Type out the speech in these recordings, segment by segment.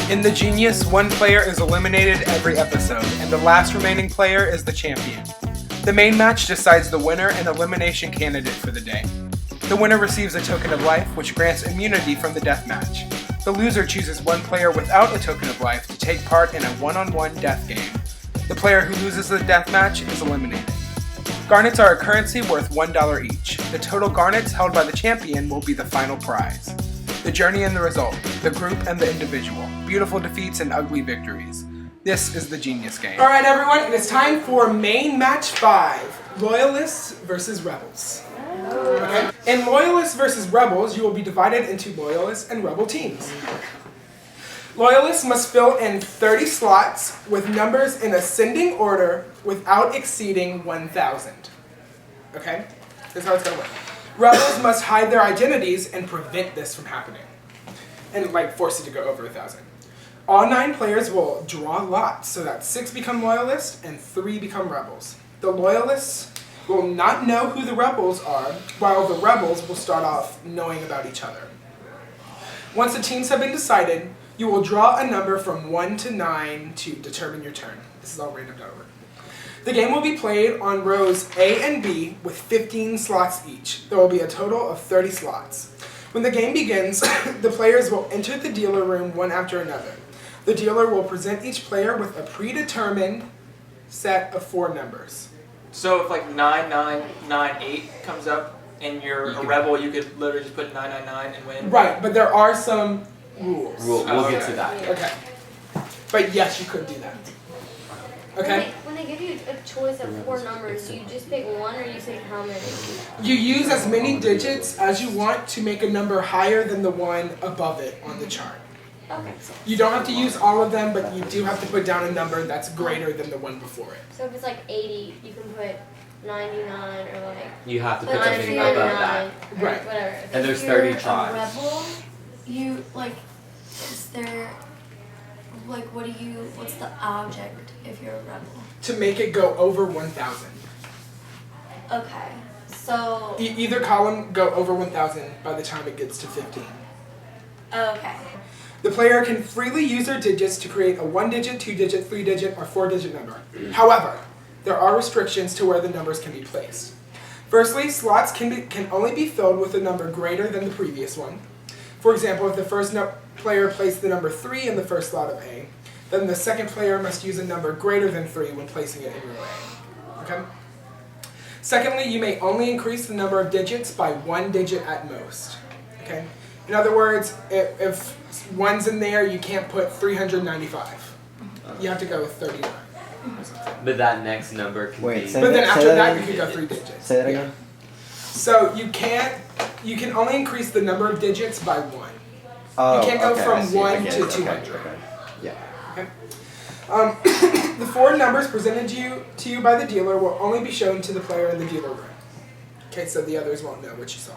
In The Genius, one player is eliminated every episode, and the last remaining player is the champion. The main match decides the winner and elimination candidate for the day. The winner receives a token of life, which grants immunity from the death match. The loser chooses one player without a token of life to take part in a one-on-one death game. The player who loses the death match is eliminated. Garnets are a currency worth $1 each. The total garnets held by the champion will be the final prize. The journey and the result, the group and the individual, beautiful defeats and ugly victories. This is the Genius Game. Alright everyone, it is time for main match 5, Loyalists versus Rebels. Okay. In Loyalists versus Rebels, you will be divided into Loyalist and Rebel teams. Loyalists must fill in 30 slots with numbers in ascending order without exceeding 1,000. Okay? This is how it's going to work. Rebels must hide their identities and prevent this from happening. And force it to go over 1,000. All 9 players will draw lots so that 6 become Loyalists and 3 become Rebels. The Loyalists will not know who the Rebels are, while the Rebels will start off knowing about each other. Once the teams have been decided, you will draw a number from 1 to 9 to determine your turn. This is all random.org. The game will be played on rows A and B with 15 slots each. There will be a total of 30 slots. When the game begins, the players will enter the dealer room one after another. The dealer will present each player with a predetermined set of 4 numbers. So if 9998 comes up and you're a rebel, you could literally just put 999 and win? Right, but there are some rules. We'll get to that. Okay. But yes, you could do that. Okay? When they give you a choice of 4 numbers, you just pick one or you pick how many? You use as many digits as you want to make a number higher than the one above it on the chart. Okay. You don't have to use all of them, but you do have to put down a number that's greater than the one before it. So if it's 80, you can put 99 or You have to put something above that. Right. Whatever. And there's If you're 30 tries. A rebel, you is there what's the object if you're a rebel? To make it go over 1,000. Okay. So Either column go over 1,000 by the time it gets to 15. okay. The player can freely use their digits to create a 1-digit, 2-digit, 3-digit, or 4-digit number. However, there are restrictions to where the numbers can be placed. Firstly, slots can only be filled with a number greater than the previous one. For example, if the first player placed the number 3 in the first slot of A, then the second player must use a number greater than 3 when placing it in row A. Okay? Secondly, you may only increase the number of digits by 1 digit at most. Okay? In other words, if 1's in there, you can't put 395. You have to go with 39. But that next number can be... But then after that, you can go 3 digits. Say that again? So you can only increase the number of digits by 1. Oh, You can't go okay, from 1 I to get it. 200. Okay. Yeah. Okay. The 4 numbers presented to you by the dealer will only be shown to the player in the dealer room. Okay, so the others won't know what you saw.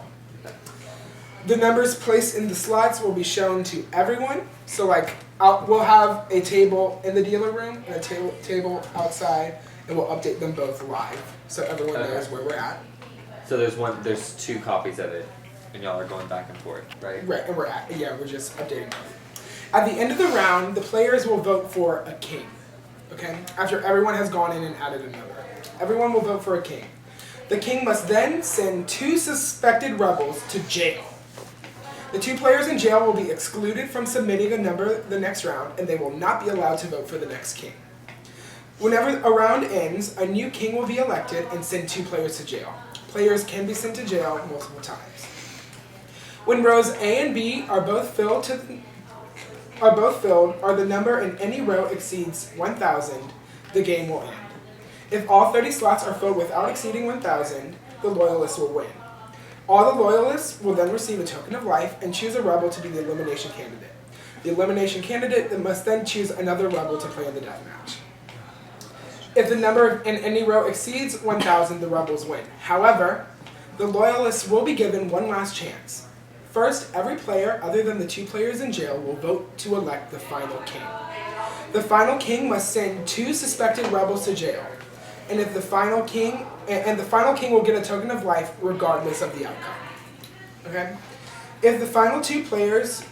The numbers placed in the slots will be shown to everyone. So we'll have a table in the dealer room and a table outside, and we'll update them both live, so everyone knows where we're at. So there's 2 copies of it, and y'all are going back and forth, right? Right, and we're just updating them. At the end of the round, the players will vote for a king. Okay? After everyone has gone in and added a number. Everyone will vote for a king. The king must then send 2 suspected rebels to jail. The 2 players in jail will be excluded from submitting a number the next round, and they will not be allowed to vote for the next king. Whenever a round ends, a new king will be elected and send 2 players to jail. Players can be sent to jail multiple times. When rows A and B are both filled or the number in any row exceeds 1,000, the game will end. If all 30 slots are filled without exceeding 1,000, the Loyalists will win. All the Loyalists will then receive a token of life and choose a rebel to be the elimination candidate. The elimination candidate must then choose another rebel to play in the deathmatch. If the number in any row exceeds 1,000, the rebels win. However, the Loyalists will be given one last chance. First, every player other than the 2 players in jail will vote to elect the final king. The final king must send 2 suspected rebels to jail. And the final king will get a token of life regardless of the outcome. Okay? If the final 2 players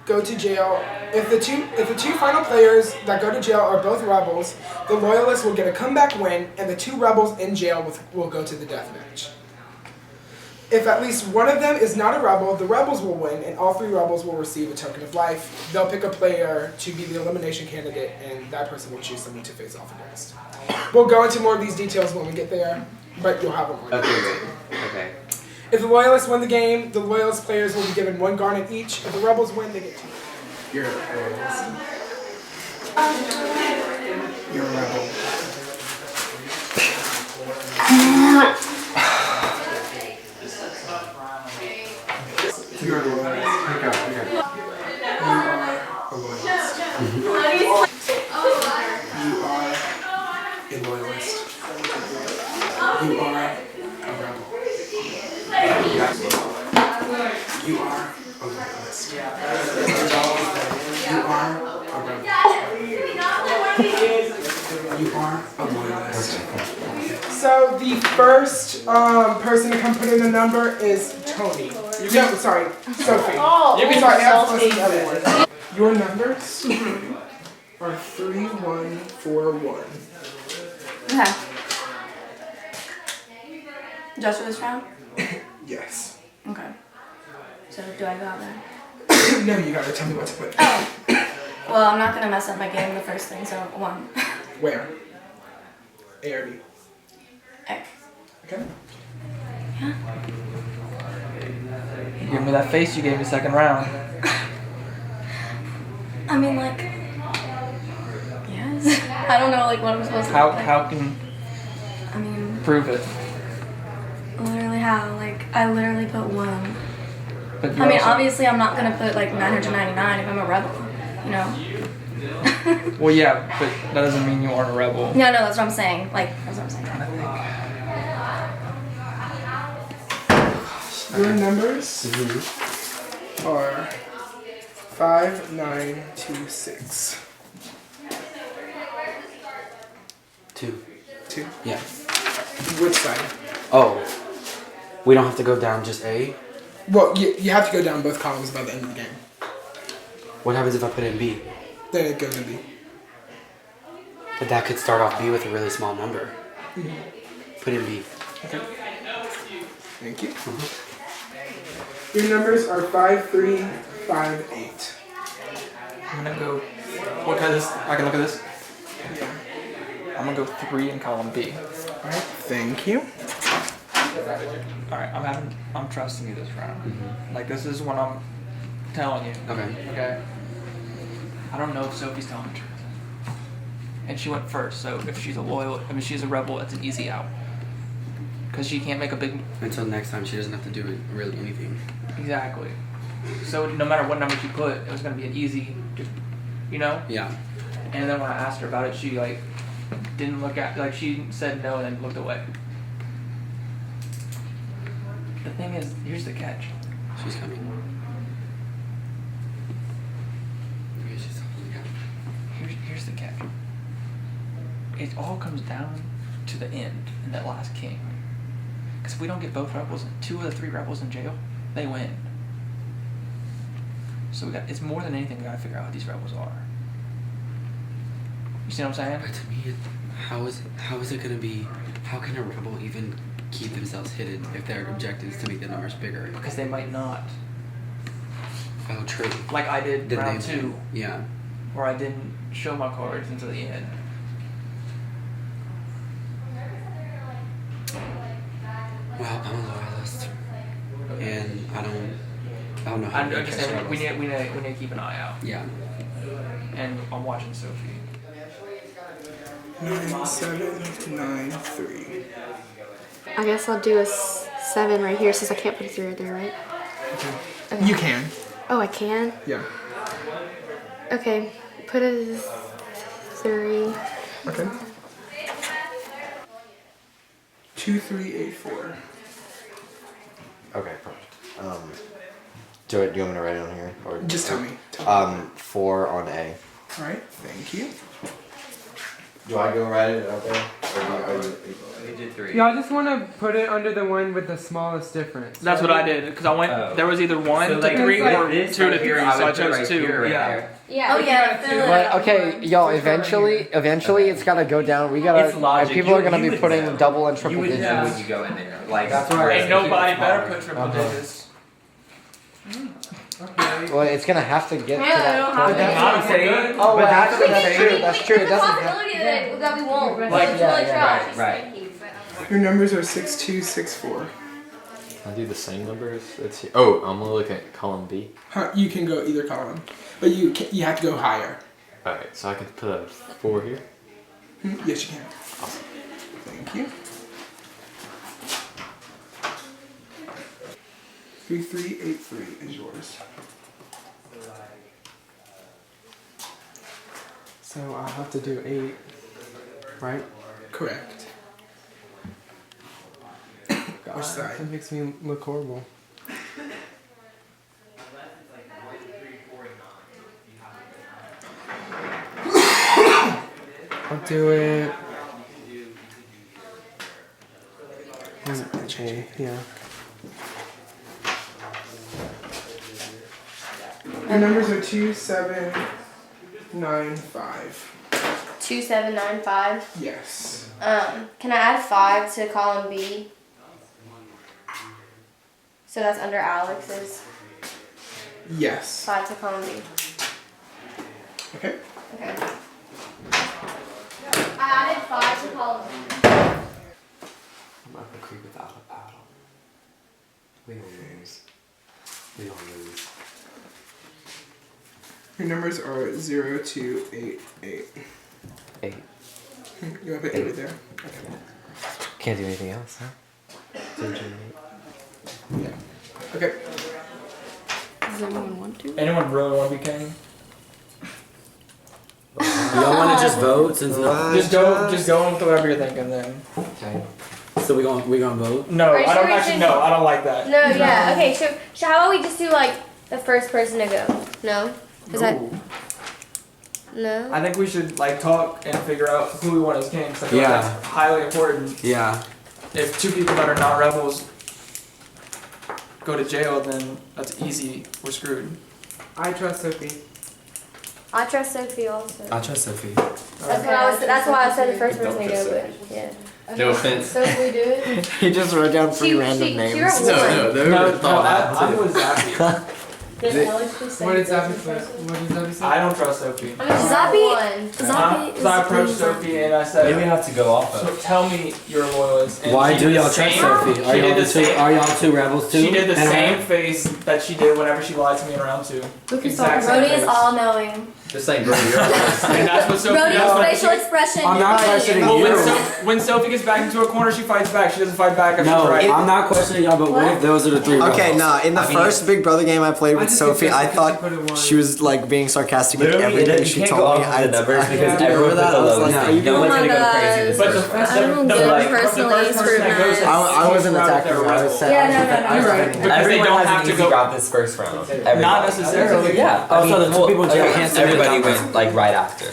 go to jail. If the two final players that go to jail are both rebels, the loyalists will get a comeback win, and the two rebels in jail will go to the death match. If at least one of them is not a rebel, the rebels will win, and all three rebels will receive a token of life. They'll pick a player to be the elimination candidate, and that person will choose someone to face off against. We'll go into more of these details when we get there, but you'll have them on. Okay, wait. Okay. If the loyalists win the game, the loyalist players will be given 1 garnet each. If the rebels win, they get 2. You're a loyalist. You're a rebel. You're a loyalist. You are a loyalist. You are a loyalist. You are a rebel. You are a loyalist. You are a rebel. You are a loyalist. So the first person to come put in a number is Tony. Sorry, Sophie. Oh, You can sorry, absolutely everyone. Your numbers are 3, 1, 4, 1. Okay. Just for this round? Yes. Okay. So do I go out there? No, you gotta tell me what to put. Oh. Well, I'm not gonna mess up my game the first thing, so 1. Where? A or B? A. Okay. Yeah. Give me that face you gave me second round. I mean, like, yes. I don't know, like, what I'm supposed to do. How can I mean, prove it? literally how? Like, I literally put 1. But I mean, obviously, I'm not gonna put like 999 if I'm a rebel, you know? Well, yeah, but that doesn't mean you aren't a rebel. No, that's what I'm saying. Like, that's what I'm saying. Your numbers are 5, 9, 2, 6. 2. 2. Yeah. Which side? Oh. We don't have to go down just A? Well, you have to go down both columns by the end of the game. What happens if I put in B? Then it goes to B. But that could start off B with a really small number. Put in B. Okay. Thank you. Your numbers are 5, 3, 5, 8. I'm gonna go. What kind of this? I can look at this. Yeah. I'm gonna go 3 in column B. Alright, thank you. Alright, I'm trusting you this round. Like, this is what I'm telling you. Okay. Okay? I don't know if Sophie's telling the truth. And she went first, so if she's she's a rebel, it's an easy out. Because she can't make a big... Until next time, she doesn't have to do really anything. Exactly. So no matter what number she put, it was going to be an easy, just, you know? Yeah. And then when I asked her about it, she, like, didn't look at... Like, she said no and then looked away. The thing is, here's the catch. She's coming. Here's the catch. It all comes down to the end in that last king. Because if we don't get both rebels, 2 of the 3 rebels in jail, they win. So it's more than anything we gotta figure out who these rebels are. You see what I'm saying? But to me, how is it gonna be? How can a rebel even keep themselves hidden if their objective is to make the numbers bigger? Because they might not. Oh, true. Like I did Then round they- 2, Yeah. where I didn't show my cards until the end. Well, I'm a loyalist, and I don't know how I'm to just catch saying, we rebels. need to keep an eye out. Yeah. And I'm watching Sophie. 9, 7, 9, 3. I guess I'll do a 7 right here since I can't put a 3 right there, right? Okay. You can. Oh, I can? Yeah. Okay, put a 3. Okay. 2, 3, 8, 4. Okay, perfect. Do you want me to write it on here? Or Just tell me. 4 on A. Alright, thank you. Do I go write it out there? You did 3. Y'all just want to put it under the one with the smallest difference. That's what I did because I went. Oh. There was either 1 So, to like, 3 like or this 2 to right 3, here, so I I would put chose right 2. here, right Yeah. there. Yeah. Oh yeah, But, fill it But out. okay, yo, eventually it's gotta go down. We gotta. It's logic. People are gonna You be would putting know. double and You triple would digits. know when you go in there. Like That's right. Ain't nobody better put triple Uh-huh. digits. Okay. Well, it's gonna have to get to Yeah, I that don't point. have Not if they good. Oh, well, But that's that's that's true. That's true. It There's a doesn't have. possibility that we won't. Like, It's really trash. right. Your numbers are 6, 2, 6, 4. I'll do the same numbers. Let's see. Oh, I'm gonna look at column B. You can go either column, but you have to go higher. Alright, so I can put a 4 here. Yes, you can. Thank you. 3383 is yours. So I'll have to do 8, right? Correct. Which side? That makes me look horrible. I'll do it. Yeah. Your numbers are 2, 7, 9, 5. 2795. Yes. Can I add 5 to column B? So that's under Alex's. Yes. 5 to column B. Okay. Okay. I added 5 to column B. I'm up a creek without a paddle. We all lose. We all lose. Your numbers are 0, 2, 8, 8. 8. You want to put 8 right there? Okay. Can't do anything else, huh? 0, 2, 8. Yeah. Okay. Does anyone want to? Anyone really want to be king? Y'all want to just vote since Just go in with whatever you're thinking then. Okay. So we gonna vote? No, Are you I sure don't we actually should- know. I don't like that. No, yeah. Okay, so how about we just do like the first person to go? No? Is that no? I think we should like talk and figure out who we want as king. 'Cause I feel like Yeah. that's highly important. Yeah. If 2 people that are not rebels go to jail, then that's easy. We're screwed. I trust Sophie. I trust Sophie also. I trust Sophie. That's why I said the first person to go, but yeah. No offense. So if we do it, He just wrote down 3 She random names. wrote one. I'm with Zappy. does Alex just say What did the first Zappy say? person? What did Zappy say? I don't trust Sophie. I mean, Zappy. So I approached Sophie and I Maybe we said, have to go off so of. tell me you're a loyalist. And Why she do did the y'all trust same- Sophie? She Are did y'all the the two? same. Are y'all 2 rebels too? She did the And her? same face that she did whenever she lied to me in round 2. Exact same Brody is face. all knowing. Just like Brody, you're And that's what Sophie Brody's does. facial expression. I'm not questioning Well, you. when Sophie gets back into a corner, she fights back. She doesn't fight back if No, she's right. I'm not questioning y'all, but what if those are the 3 rebels? Okay, nah. In the first Big Brother game I played I with just Sophie, think I Jessica thought should put it one. she was like being sarcastic with Literally, everything you she can't go told me. off of the numbers because do you everyone remember put that? the I was lowest. like, no, are you No one's Oh gonna my go God. crazy this But first the round. first, I don't the, get like, personally the first person that goes scrutinized. has I wasn't route attacking their her. I was rebel. saying. Yeah, I was no, defending- I was You're right. defending her. Because they Everyone don't has have an to easy go. route this first round. Everybody. Not necessarily. Yeah. Oh, so the 2 people in jail okay, can't submit everybody numbers. went like right after.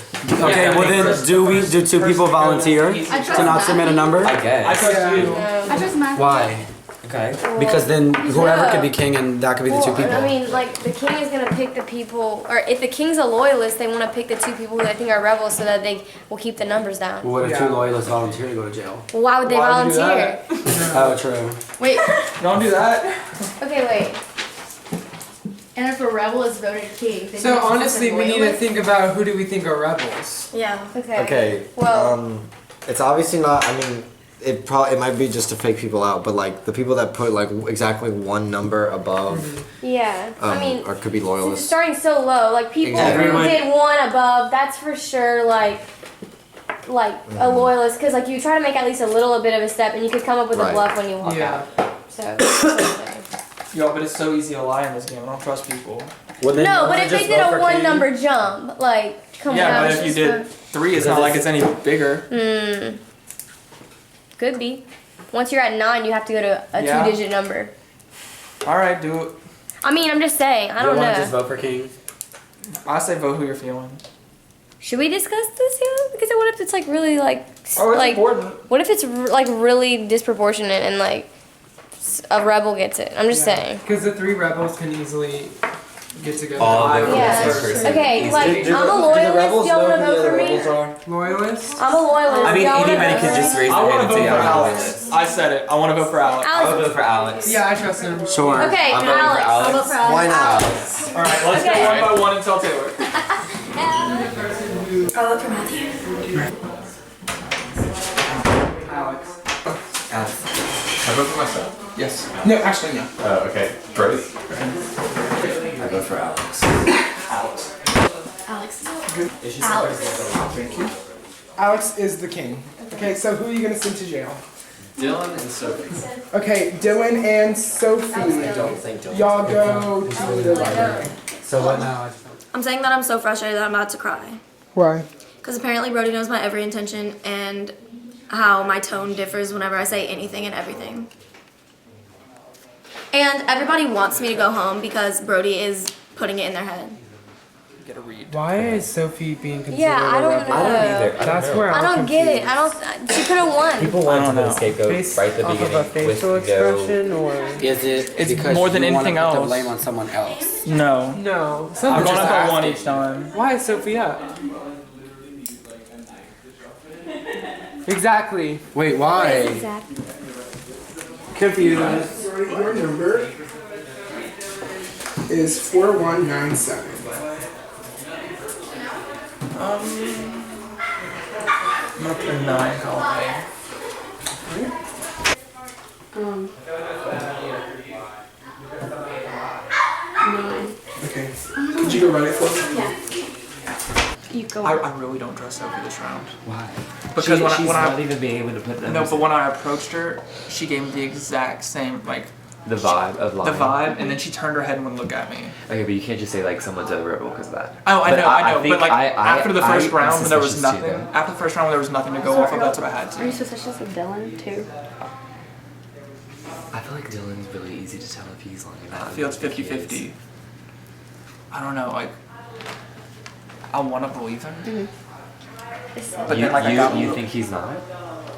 Okay, well then, do 2 people volunteer I trust to not submit a number? I guess. I trust you. I trust Matthew. Why? Okay. Because then whoever Yeah. could be king and that could be the 2 people. I mean, like the king is gonna pick the people, or if the king's a loyalist, they want to pick the 2 people who they think are rebels, so that they will keep the numbers down. Well, what if Yeah. 2 loyalists volunteer to go to jail? Well, why would they Why would you do volunteer? Oh, true. Wait, Don't do that. Okay, wait. and if a rebel is voted king, then So he's honestly, we need to loyalist? think about who do we think are rebels. Yeah. Okay. Okay. Well- It's obviously not. I mean, it might be just to fake people out, but like the people that put like exactly 1 number above, Yeah. I mean, or could be since it's loyalists. starting so low, like people Everyone- who did 1 above, that's for sure like a loyalist, because like you try to make at least a little bit of a step, and you could come up with a Right. bluff when you walk Yeah. out. So. that's what I'm saying. Yo, but it's so easy to lie in this game. I don't trust people. Well, then No, y'all but wanna if they just did vote a for 1 king? number jump, like come Yeah, on. but it's if you just did 3, it's not like it's any bigger. Could be. Once you're at 9, you have to go to a Yeah. 2-digit number. All right, do it. I mean, I'm just saying. I You don't wanna know. just vote for king? I say vote who you're feeling. Should we discuss this here? Because what if it's like really like Oh, it's like, important. what if it's like really disproportionate and like a rebel gets it? I'm just saying. Because the 3 rebels can easily get together. All the Yeah. Okay, like Do I'm a the loyalist. rebels Y'all know wanna who the vote other for me? rebels are? Loyalist. I'm a loyalist. I mean, Y'all wanna anybody vote could for just me? raise I their want hand to and vote say for I'm Alex. Loyalist. I said it. I want to vote for Alex. I would Alex. vote for Alex. Yeah, I trust him. Sure. Okay, I'm voting for Alex. I'll vote Alex. for Alex. Why not? All right, let's Okay. go one by one until Taylor. I'll look for Matthew. Alex. Alex. I vote for myself. Yes. No, actually, no. Okay. Brody. I vote for Alex. Alex. Alex. Thank you. Alex is the king. Okay, so who are you gonna send to jail? Dylan and Sophie. Okay, Dylan and Sophie. I don't think Dylan. Y'all go to the library. So what now? I'm saying that I'm so frustrated that I'm about to cry. Why? Because apparently Brody knows my every intention and how my tone differs whenever I say anything and everything. And everybody wants me to go home because Brody is putting it in their head. Get a read. Why is Sophie being considered Yeah, I a don't rebel? know. I don't either. That's where I don't get it. I don't. She could have won. People want to don't put know. a scapegoat Based right at the off beginning of a facial with expression or Is it It's because more than you want to anything put the else. blame on someone else? No. no? I'm Something going just to put one asking. each time. Why is Sophie up? Exactly. Wait, why? Exactly. Confused. Your number is 4197. I'm gonna put a 9 column. Okay. Could you go write it for me? You go. I really don't trust Sophie this round. Why? Because when she's I not even being able to put them. no, but when I approached her, she gave me the exact same the vibe of lying. the vibe, and then she turned her head and wouldn't look at me. Okay, but you can't just say like someone's a rebel because of that. Oh, I But know, think but like after the first I'm round, there was suspicious too, nothing. though. After the first round, there was nothing to go off of. That's what I had Are you to. suspicious of Dylan too? I feel like Dylan's really easy to tell if he's lying or not. I feel it's 50-50. I don't know, like I want to believe him, but You, then like I got you think he's not?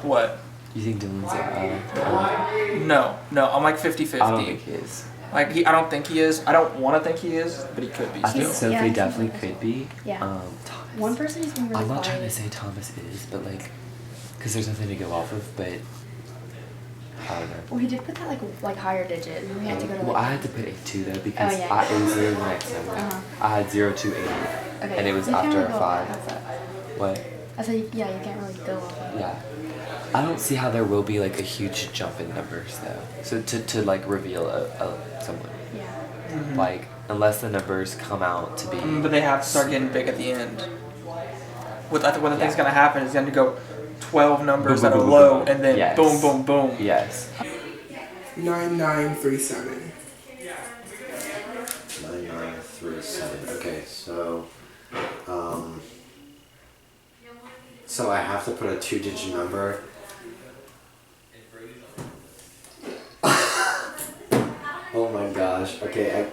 what? You think Dylan's No, I'm like 50-50. I don't think he is. Like I don't think he is. I don't want to think he is, but he could be I think still. Sophie Yeah, definitely could be. Yeah. Thomas. One person who's been really I'm not quiet. trying to say Thomas is, but like, because there's nothing to go off of, but I don't know. Well, he did put that like higher digit, and we had to go to Well, like. I had to put 8-2 though because yeah. it was literally the next number. Uh-huh. I had 0 to 8, Okay. and it was so you can't after really a go 5. off that. What? I said, yeah, you can't really go off of that. Yeah. I don't see how there will be like a huge jump in numbers though. So to like reveal someone. Yeah. Like unless the numbers come out to be. But they have to start getting big at the end. What I think's gonna happen is going to go 12 numbers Boom, that are boom, boom, low, boom. and then Yes. boom, boom, boom. Yes. 9937. 9937. Okay, so so I have to put a 2-digit number. Oh my gosh. Okay,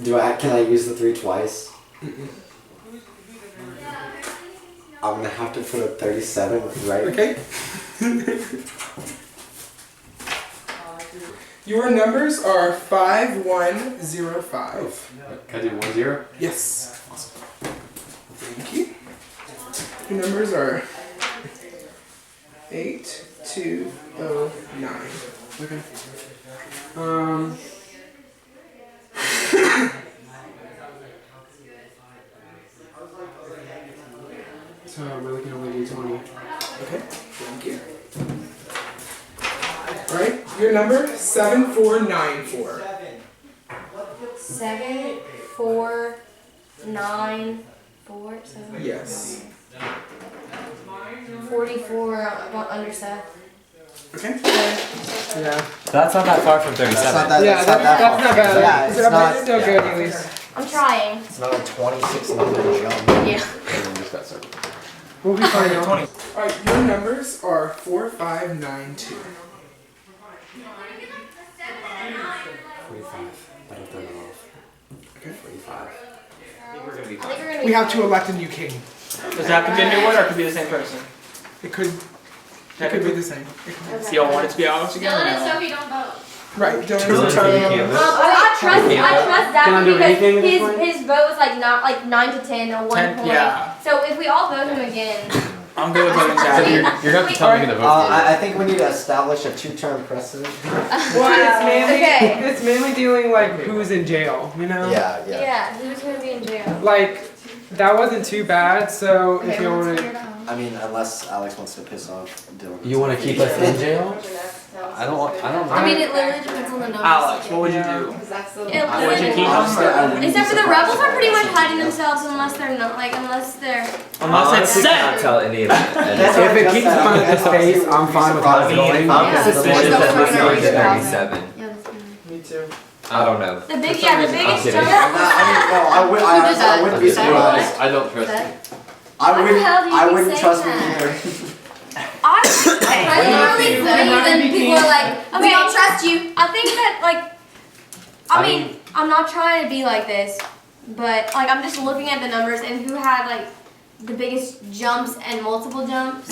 can I use the 3 twice? I'm gonna have to put a 37, right? Okay. Your numbers are 5105. Can I do 1-0? Yes. Thank you. Your numbers are 8209. Okay. So I really can only do 20. Okay. Thank you. Alright, your number 7494. 7, 4, 9, 4, 7. Yes. 44 under Seth. Okay. Yeah. That's not that far from 37. That's not that. Yeah, that's not that's not bad. Yeah, It's it's not, not. it's still good at least. I'm trying. It's not a 26 number jump. Yeah. We'll be fine now. 20. Alright, your numbers are 4592. 45. I don't throw that off. Okay. 45. We have to elect a new king. Does it have to be a new one, or it could be the same person? It could It could be the same. So y'all want it to be Alex again? Dylan or and no? Sophie don't vote. Right. Dylan's Dylan, a so you turn. can't lose. I trust Can I do anything at that this because point? his vote was like not like 9 to 10 or 1 10, point. yeah. So if we all vote him again, I'm good with voting So Zappy. you're gonna have to tell me who the vote I think we need to establish a 2-term precedent. Well, it's mainly Okay. it's mainly dealing like who's in jail, you know? Yeah. yeah, who's gonna be in jail? Like that wasn't too bad. So if you want to, I mean, unless Alex wants to piss off Dylan. You want to keep us in jail? I don't know. I mean, it literally depends on the numbers. Alex, what would you do? Would you keep Honestly, I wouldn't be Except for the surprised rebels if are pretty much Alex hiding said themselves unless they're not like unless they're. Unless it's Honestly, set. cannot tell any of that. That's If what I it just keeps said. them I at this honestly pace, I'm wouldn't be fine with surprised how it's if going. Alex Yeah. said Suspicious that. that this is going to Yeah. 37. Yeah, that's fine. me too. I don't know. The biggest kidding. jump. I wouldn't be surprised. I don't trust you. I Why the wouldn't. hell do you I keep wouldn't saying trust me that? either. I literally breathe and people are like, okay, We don't trust you. I think that like, I mean, I'm not trying to be like this, but like I'm just looking at the numbers and who had like the biggest jumps and multiple jumps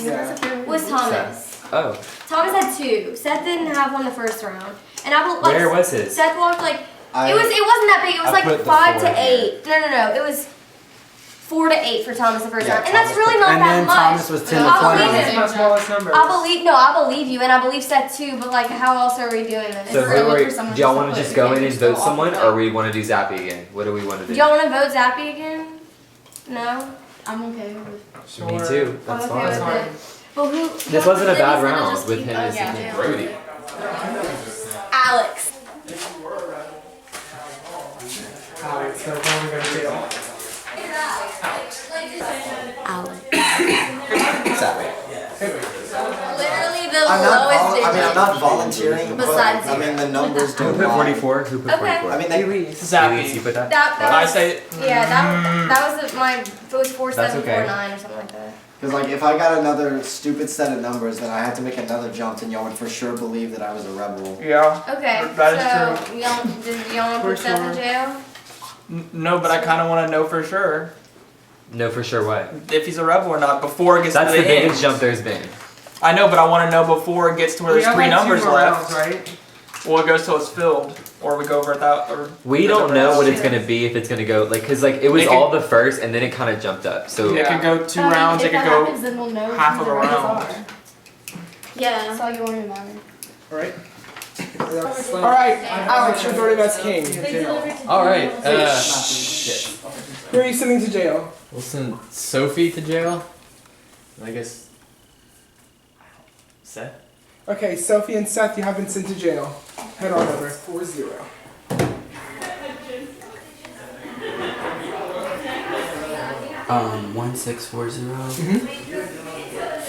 was Thomas. Oh, Thomas had 2. Seth didn't have one the first round, and I will like. where was his? Seth walked like I- it wasn't that big. It was I like put the 5 4 to 8. No. It was 4 to 8 for Thomas the first Yeah, round, and that's Thomas really not And that then much. Thomas was 10 to I 20. believe That's it. my smallest number. I believe you, and I believe Seth too. But like, how else are we doing this? So We're gonna look who for are, someone do y'all to want to support. just go in We and can't just vote go off someone, of or it. we want to do Zappy again? What do we want to Do do? y'all want to vote Zappy again? No. I'm okay with Sure. Me too. I'm That's okay fine. with it. But who? This wasn't a then bad he's gonna round just with keep- him as yeah. the Brody. Alex. Alex, so if I want to go to jail. Literally the I'm not. lowest I mean, I'm digit. not volunteering, but Besides I mean the numbers Who don't put lie. 44? Who put Okay. 44? I mean, they, Elise, you Zappy. put that? That I was, say yeah, that was my, it was 4749 okay. or something like that. because like if I got another stupid set of numbers, then I had to make another jump, and y'all would for sure believe that I was a rebel. yeah. Okay, That is so y'all want to For put Seth in sure. jail? No, but I kind of want to know for sure No, for sure what? if he's a rebel or not before it gets That's to the the end. biggest jump there's been. I know, but I want to know before it gets to where We there's have 3 like 2 numbers more left. rounds, right? Well, it goes till it's filled, or we go over without. Or We don't know what it's gonna be, if it's gonna go like, cause like it was It could- all the first, and then it kind of jumped up. So It could go 2 rounds. It If could that go happens, then we'll know half who of the a rebels round. are. Yeah. That's all you want to know. Alright. Alright, Alex, you're voting as king. All right. Who are you sending to jail? We'll send Sophie to jail. I guess. Seth. Okay, Sophie and Seth, you have been sent to jail. Head on over. 4-0. Um, 1640.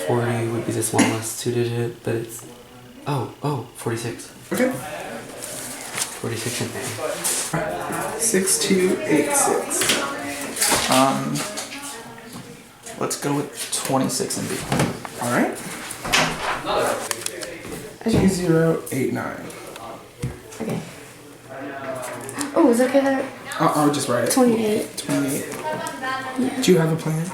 40 would be the smallest 2-digit, but it's 46. Okay. 46 and A. 6286. Let's go with 26 and B. Alright. 2089. Okay. Oh, is it okay that I'll just write it. 28? 28. Do you have a plan?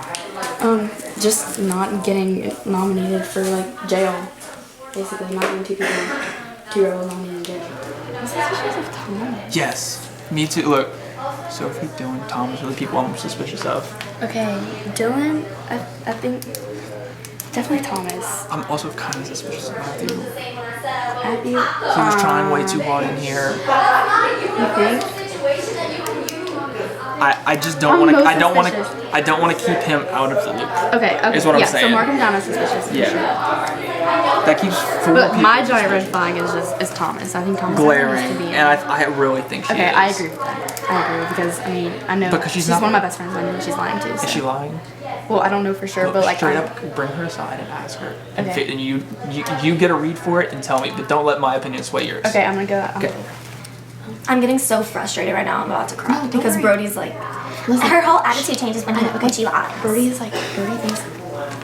Just not getting nominated for like jail. Basically, not getting 2 rebels nominated in jail. I'm suspicious of Thomas. Yes, me too. Look, Sophie, Dylan, Thomas are the people I'm suspicious of. Okay, Dylan, I think definitely Thomas. I'm also kind of suspicious of Matthew. He Matthew. was trying way too hard in here. You think? I just don't I'm want to. most I don't want to. suspicious. I don't want to keep him out of the loop. Okay, okay. Is what I'm yeah, saying. so mark him down as suspicious. for Yeah. sure. That keeps 4 But people my giant red suspicious. flag is Thomas. I think Thomas Glaring, has to be in. and I really think she Okay, is. I agree with that. I agree because I mean I know Because she's she's not- one of my best friends. I know she's lying too. So. Is she lying? Well, I don't know for sure, Look, but like straight I, up, bring her aside and ask her, and, Okay. and you get a read for it and tell me, but don't let my opinion sway yours. okay, I'm gonna go. I'm getting so frustrated right now. I'm about to cry No, don't because worry. Brody's like, Listen, her whole attitude changes when she lies. Brody is like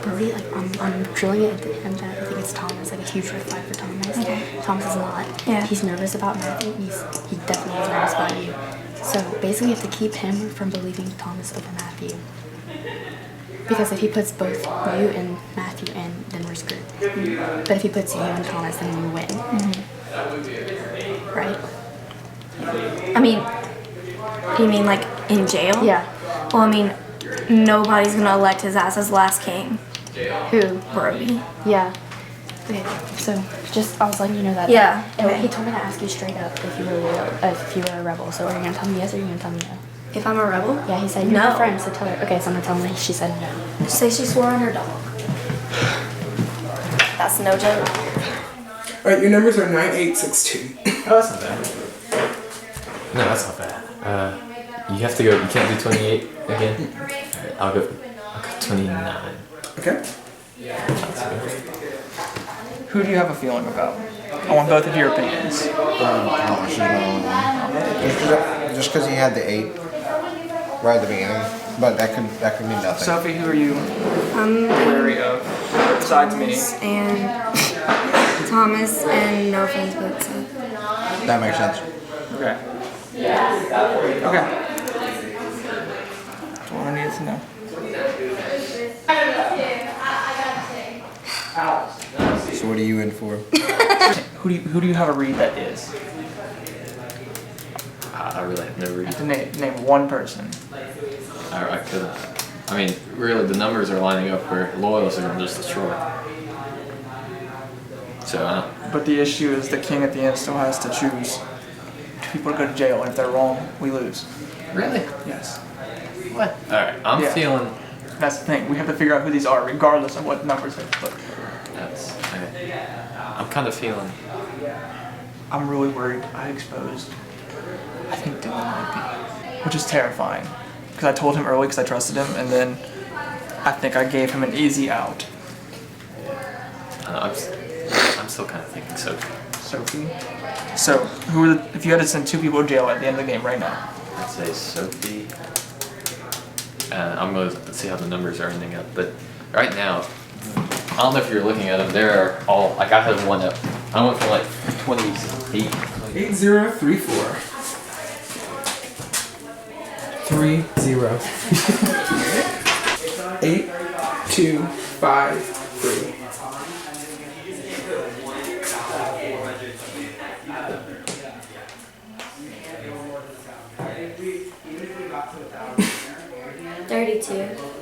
Brody like I'm drilling it into him that I think it's Thomas, like a huge red flag for Thomas. Okay. Thomas is not. Yeah. He's nervous about Matthew. He definitely is nervous about you. So basically, you have to keep him from believing Thomas over Matthew. Because if he puts both you and Matthew in, then we're screwed. But if he puts you and Thomas, then we win. Right? I mean, you mean like in jail? Yeah. Well, I mean, nobody's gonna elect his ass as last king. Who? Brody. Yeah. Okay, so just I was letting you know that. Yeah, And okay. he told me to ask you straight up if you were a rebel. So are you gonna tell me yes or are you gonna tell me no? If I'm a rebel? Yeah, he said you're No. her friend, so tell her. Okay, so I'm gonna tell her. She said no. Say she swore on her dog. That's no joke. All right, your numbers are 9862. Oh, that's not bad. No, that's not bad. You have to go. You can't do 28 again. Alright, I'll go 29. Okay. Who do you have a feeling about? I want both of your opinions. Thomas is my only one. Just because he had the 8 right at the beginning, but that could mean nothing. Sophie, who are you I'm wary of? Besides me. and Thomas and no offense, but That makes sense. Okay. Okay. That's all I needed to know. So what are you in for? Who do you have a read that is? I really have no reason. Name one person. I couldn't. I mean, really, the numbers are lining up where Loyalists are going to just destroy. So, But the issue is the king at the end still has to choose. People go to jail, and if they're wrong, we lose. really? Yes. What? Alright, I'm Yeah. feeling. That's the thing. We have to figure out who these are, regardless of what numbers they put. I'm kind of feeling. I'm really worried. I exposed. I think Dylan might be, which is terrifying. Because I told him early because I trusted him, and then I think I gave him an easy out. I'm still kind of thinking Sophie. Sophie. So, who are the, if you had to send 2 people to jail at the end of the game right now? I'd say Sophie. I'm going to see how the numbers are ending up, but right now, I don't know if you're looking at them. They're all like I had one up. I went for like 28. 8034. 30. 8253.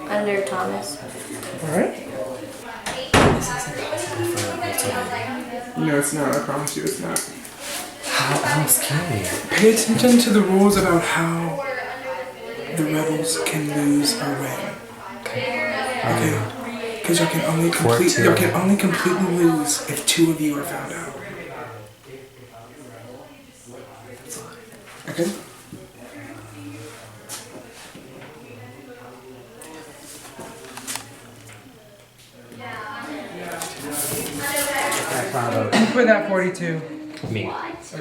Under Thomas. Alright. No, it's not. I promise you it's not. How else can we? Pay attention to the rules about how the rebels can lose or win. Okay? Because you can only completely lose if 2 of you are found out. Okay? Put that 42. Me.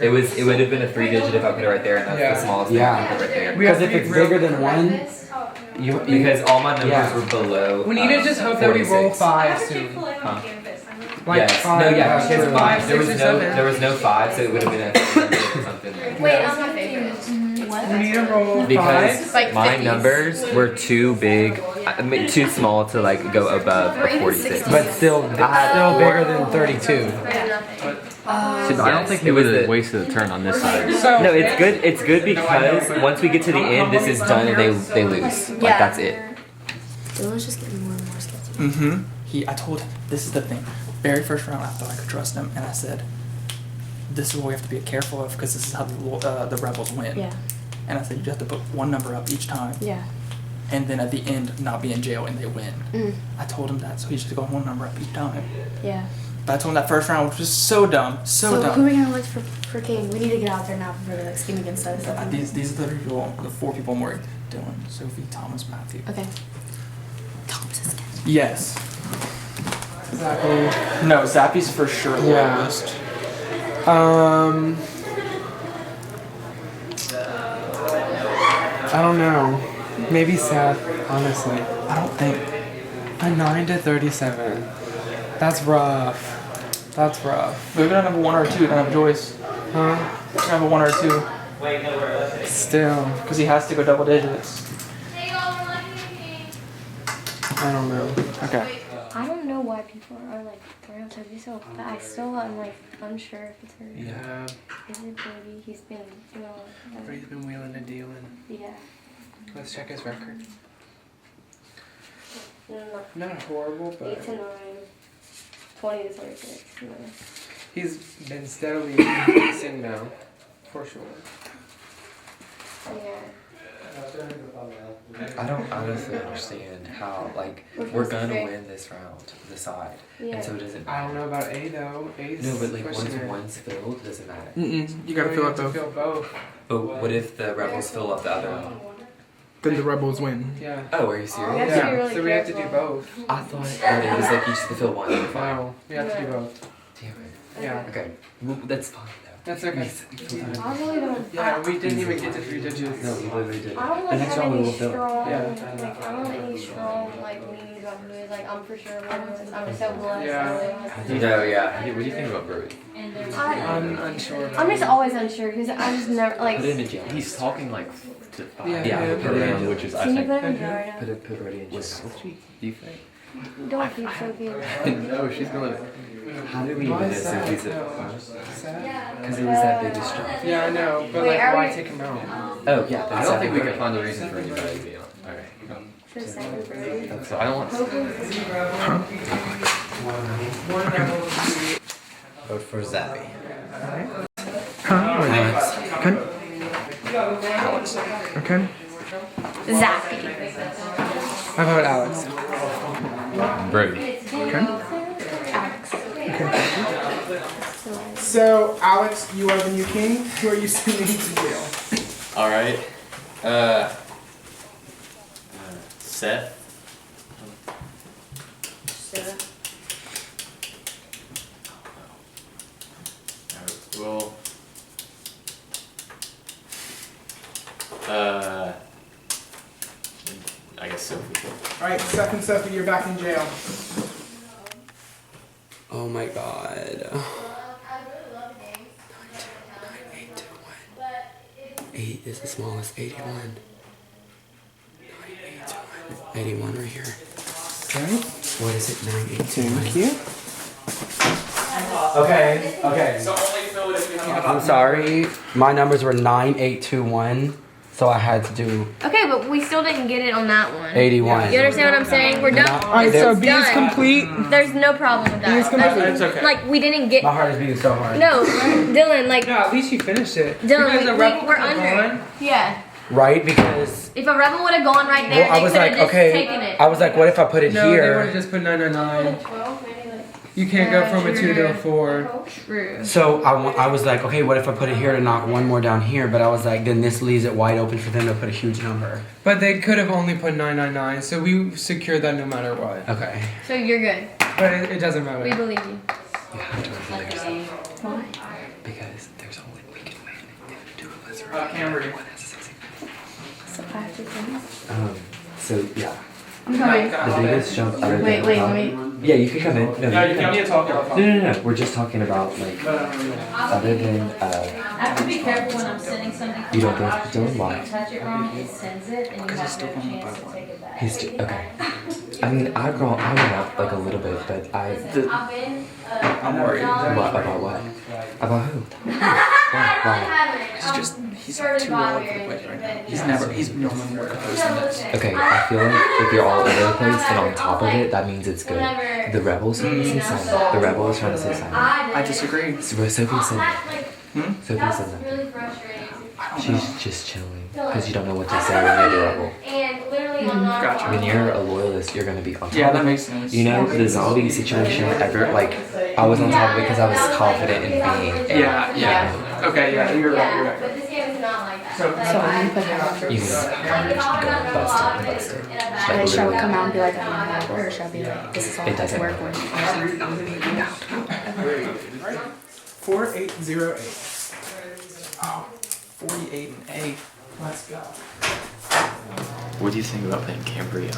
It would have been a 3-digit if I put it right there, and that's the smallest thing I put right there. Because if it's bigger than 1, Because all my numbers were below. We need to just hope that we roll 5 soon. Huh? Like Yes. 5. No, yeah, because mine, 5, there 6, was or no 7. there was no 5, so it would have been a 3-digit or something. Wait, I'm not confused. We need to roll 5. Because Like my 50s. numbers were too big, I mean, too small to like go above a 46. but still bigger than 32. I don't think he would have wasted a turn on this side. So, No, it's good. It's good because once we get to the end, this is done and they lose. Like Yeah. that's it. Dylan's just getting more and more sketchy. I told him, this is the thing. Very first round, I thought I could trust him, and I said, this is what we have to be careful of because this is how the rebels win. Yeah. And I said, you have to put 1 number up each time. Yeah. And then at the end, not be in jail and they win. Mm. I told him that, so he should go 1 number up each time. Yeah. But I told him that first round, which was so dumb, so So dumb. who are we gonna elect for king? We need to get out there now before they like scheme against us. These are the people, the 4 people I'm worried. Dylan, Sophie, Thomas, Matthew. Okay. Thomas is sketchy. Yes. Exactly. No, Zappy's for sure Yeah. loyalist. I don't know. Maybe Seth, honestly. I don't think. A 9 to 37. That's rough. That's rough. We're gonna have a 1 or a 2, don't have a choice. Huh? We're gonna have a 1 or a 2. Still. Because he has to go double digits. I I don't know. Okay. I don't know why people are like throwing Toby so fast. I still am like unsure if it's her. Yeah. Is it Brody? He's been doing all that. He's been wheeling and dealing. Yeah. Let's check his record. No. Not horrible, 8 but to 9. 20 to 36. No. he's been steadily increasing now, for sure. Yeah. I don't honestly understand how, like, we're gonna win this round, decide. Yeah. And so it doesn't I matter. don't know about A though. A's No, but like once pushing it. one's filled, it doesn't matter. You gotta fill up both. Fill both. But what if the rebels fill up the other one? Then the rebels win. Yeah. Oh, are you serious? have to be really so we have to do careful. both. I thought that it was like you just fill one. No, we have to do both. Damn it. Yeah. Okay. Well, that's fine though. That's okay. I really don't. Yeah, we didn't even get to 3 digits. No, we literally did. I don't The like next have round we any will fill it. strong, Yeah. like I don't have any strong like leanings on who is like I'm for sure Loyalist. I'm so blessed. Yeah. You know, yeah. What do you think about Brody? I'm unsure. I'm just always unsure because I just never like. Put him in jail. He's talking like to Yeah, per round, which is I Can you think. put him in jail right now? Put Brody in jail. Do you think? Don't keep Sophie. No, she's going. How did we even know Sophie's because it was that biggest jump. Yeah, I know, but Wait, like, are why we- take him out? Oh yeah, I don't think we can find a reason for anybody to be on. Okay. For a second, Brody. So I don't want. Vote for Zappy. Alex. Okay. Zappy. How about Alex? Brody. Okay. So, Alex, you are the new king. Who are you sending to jail? All right. Seth. Well. I guess Sophie. All right, Seth and Sophie, you're back in jail. Oh my god. 8 is the smallest. 81. 81 right here. Okay. What is it? 982. Thank you. Okay. So only fill it if you have. I'm sorry. My numbers were 9821, so I had to do Okay, but we still didn't get it on that one. 81. You understand what I'm saying? We're done. All right, so B is done. complete. There's no problem with that. It's complete. There's- It's okay. Like we didn't get. My heart is beating so hard. No, Dylan. Like No, at least you finished it. Dylan, we're under. Yeah. Right? Because If a rebel would have gone right there, well, I they was could have like, just okay. taken it. I was like, what if I put it No, they would have here? just put 999. You can't go from a 2 to a 4. True. So I was like, okay, what if I put it here to knock one more down here? But I was like, then this leaves it wide open for them to put a huge number. But they could have only put 999, so we secured that no matter what. Okay. So you're good. But it doesn't matter. We believe you. You have to believe yourself. Why? Because there's only we can win if two of us are. Camry. One has a sexy. So I have to think. So yeah. I'm coming. The biggest jump other Wait, than wait, top- let me. Yeah, you can come in. No, Yeah, you can can come in. talk. No. We're just talking about like other than I have to be careful when I'm sending something. you don't think it's doing If why? you touch it wrong, it sends it, and you have no chance to take it back. He's okay. I mean, I went out like a little bit, but I've been. I'm worried. What about what? About who? Why? He's too all over the place right now. He's normally more composed than this. Okay, I feel like if you're all over the place and on top of it, that means it's good. The rebels trying to say silent. The rebel is trying to say silent. I disagree. So Sophie said that. Sophie That said was that. really frustrating. She's just chilling because you don't know what to say when you're a rebel. And literally on our Gotcha. When you're a loyalist, you're gonna be on top Yeah, of that it. makes sense. You know, the zombie situation, like, I was on top of it because I was confident in being. Yeah. Okay, yeah, you're right. But this game is not like that. So I'm gonna put her out You first. can go bust it. And should I come out and be like, I'm not or should I be like, this is all It that's doesn't work with? 4808. Oh, 48 and 8. Let's go. What do you think about playing Cambria?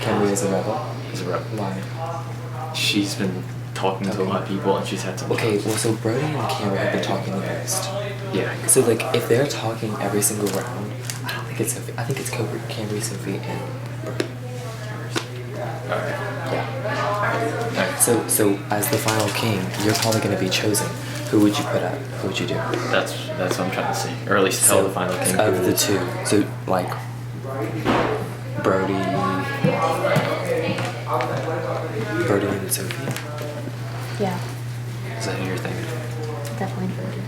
Cambria is a rebel. As a rebel? Why? She's been talking to a lot of people and she's had some. Okay, well, so Brody and Cambria have been talking the most. Yeah. So, like, if they're talking every single round, I don't think it's Sophie. I think it's Cambria, Sophie, and Brody. Yeah. So as the final king, you're probably going to be chosen. Who would you put up? Who would you do? That's what I'm trying to see. Or at least tell the final king. Of the two. So, like, Brody and Sophie? Yeah, Is that who you're thinking? definitely Brody.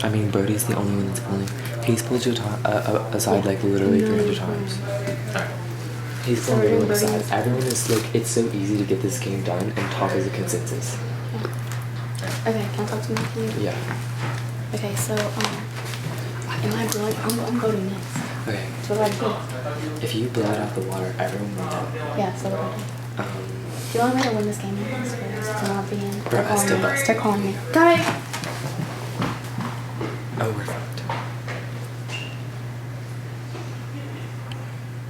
I mean, Brody's the only one that's willing. He's pulled you aside like literally 300 times. He's pulled everyone aside. Everyone is like, it's so easy to get this game done and talk as a consensus. Okay, can I talk to Matthew? Yeah. Okay, so, am I blowing? I'm voting next. Okay. So what do I do? If you blow it out the water, everyone will know. Yeah, so what do I do? The only way to win this game is for not being. Bro, I still bust. Start calling me. Got it! Oh, we're fucked.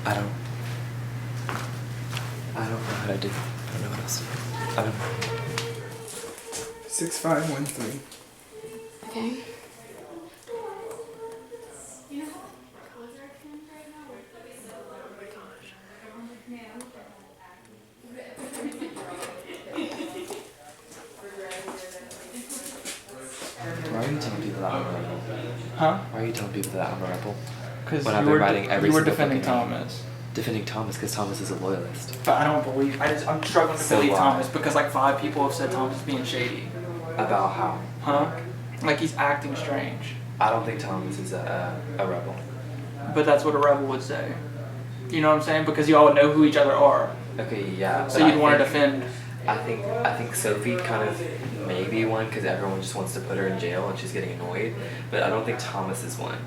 I don't know how to do. I don't know what else to do. I don't know. 6513. Okay. Why are you telling people that I'm a rebel? Huh? Why are you telling people that I'm a rebel? Because When I've been writing every you were single defending fucking name. Thomas. Defending Thomas because Thomas is a loyalist. But I don't believe. I'm struggling to So believe why? Thomas because like 5 people have said Thomas is being shady. About how? Huh? Like he's acting strange. I don't think Thomas is a rebel. But that's what a rebel would say. You know what I'm saying? Because you all know who each other are. Okay, yeah. So but you'd I want to think- defend. I think Sophie kind of may be one because everyone just wants to put her in jail and she's getting annoyed. But I don't think Thomas is one.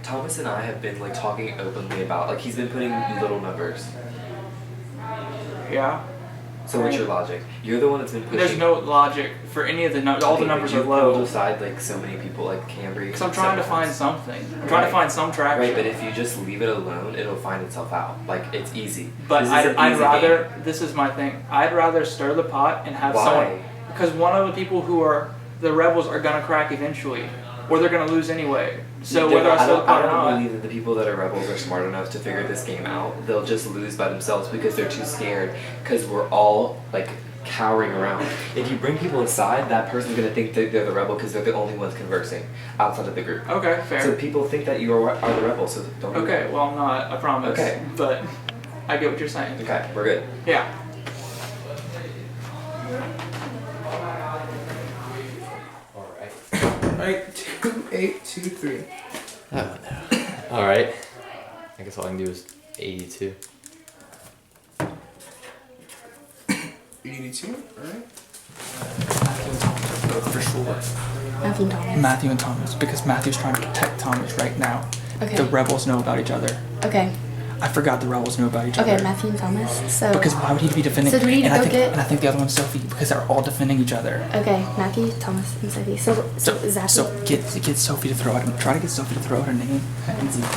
Thomas and I have been like talking openly about like he's been putting little numbers. Yeah. So what's your logic? You're the one that's been pushing. There's no logic for any of the numbers. All the numbers are Pulled low. aside like so many people like Cambry. Because I'm trying to find something. I'm trying to find some traction. Right, but if you just leave it alone, it'll find itself out. Like it's easy. But This is an I'd easy rather. game. This is my thing. I'd rather stir the pot and have Why? someone. Because one of the people who are the rebels are gonna crack eventually, or they're gonna lose anyway. So whether I stir the pot or I don't not. believe that the people that are rebels are smart enough to figure this game out. They'll just lose by themselves because they're too scared. Because we're all like cowering around. If you bring people inside, that person's gonna think that they're the rebel because they're the only ones conversing outside of the group. Okay, fair. So people think that you are the rebel. So don't. do Okay, that. well I'm not. I promise. Okay. But I get what you're saying. Okay, we're good. Yeah. Alright, 2823. Oh no. Alright. I guess all I can do is 82. 82, alright. For sure. Matthew and Thomas. Matthew and Thomas, because Matthew's trying to protect Thomas right now. Okay. The rebels know about each other. Okay. I forgot the rebels know about each other. Okay, Matthew and Thomas. So. Because why would he be defending? So do we need to and go get? And I think the other one's Sophie because they're all defending each other. Okay, Matthew, Thomas, and Sophie. So is that? So get Sophie to throw out. Try to get Sophie to throw out her name. And see if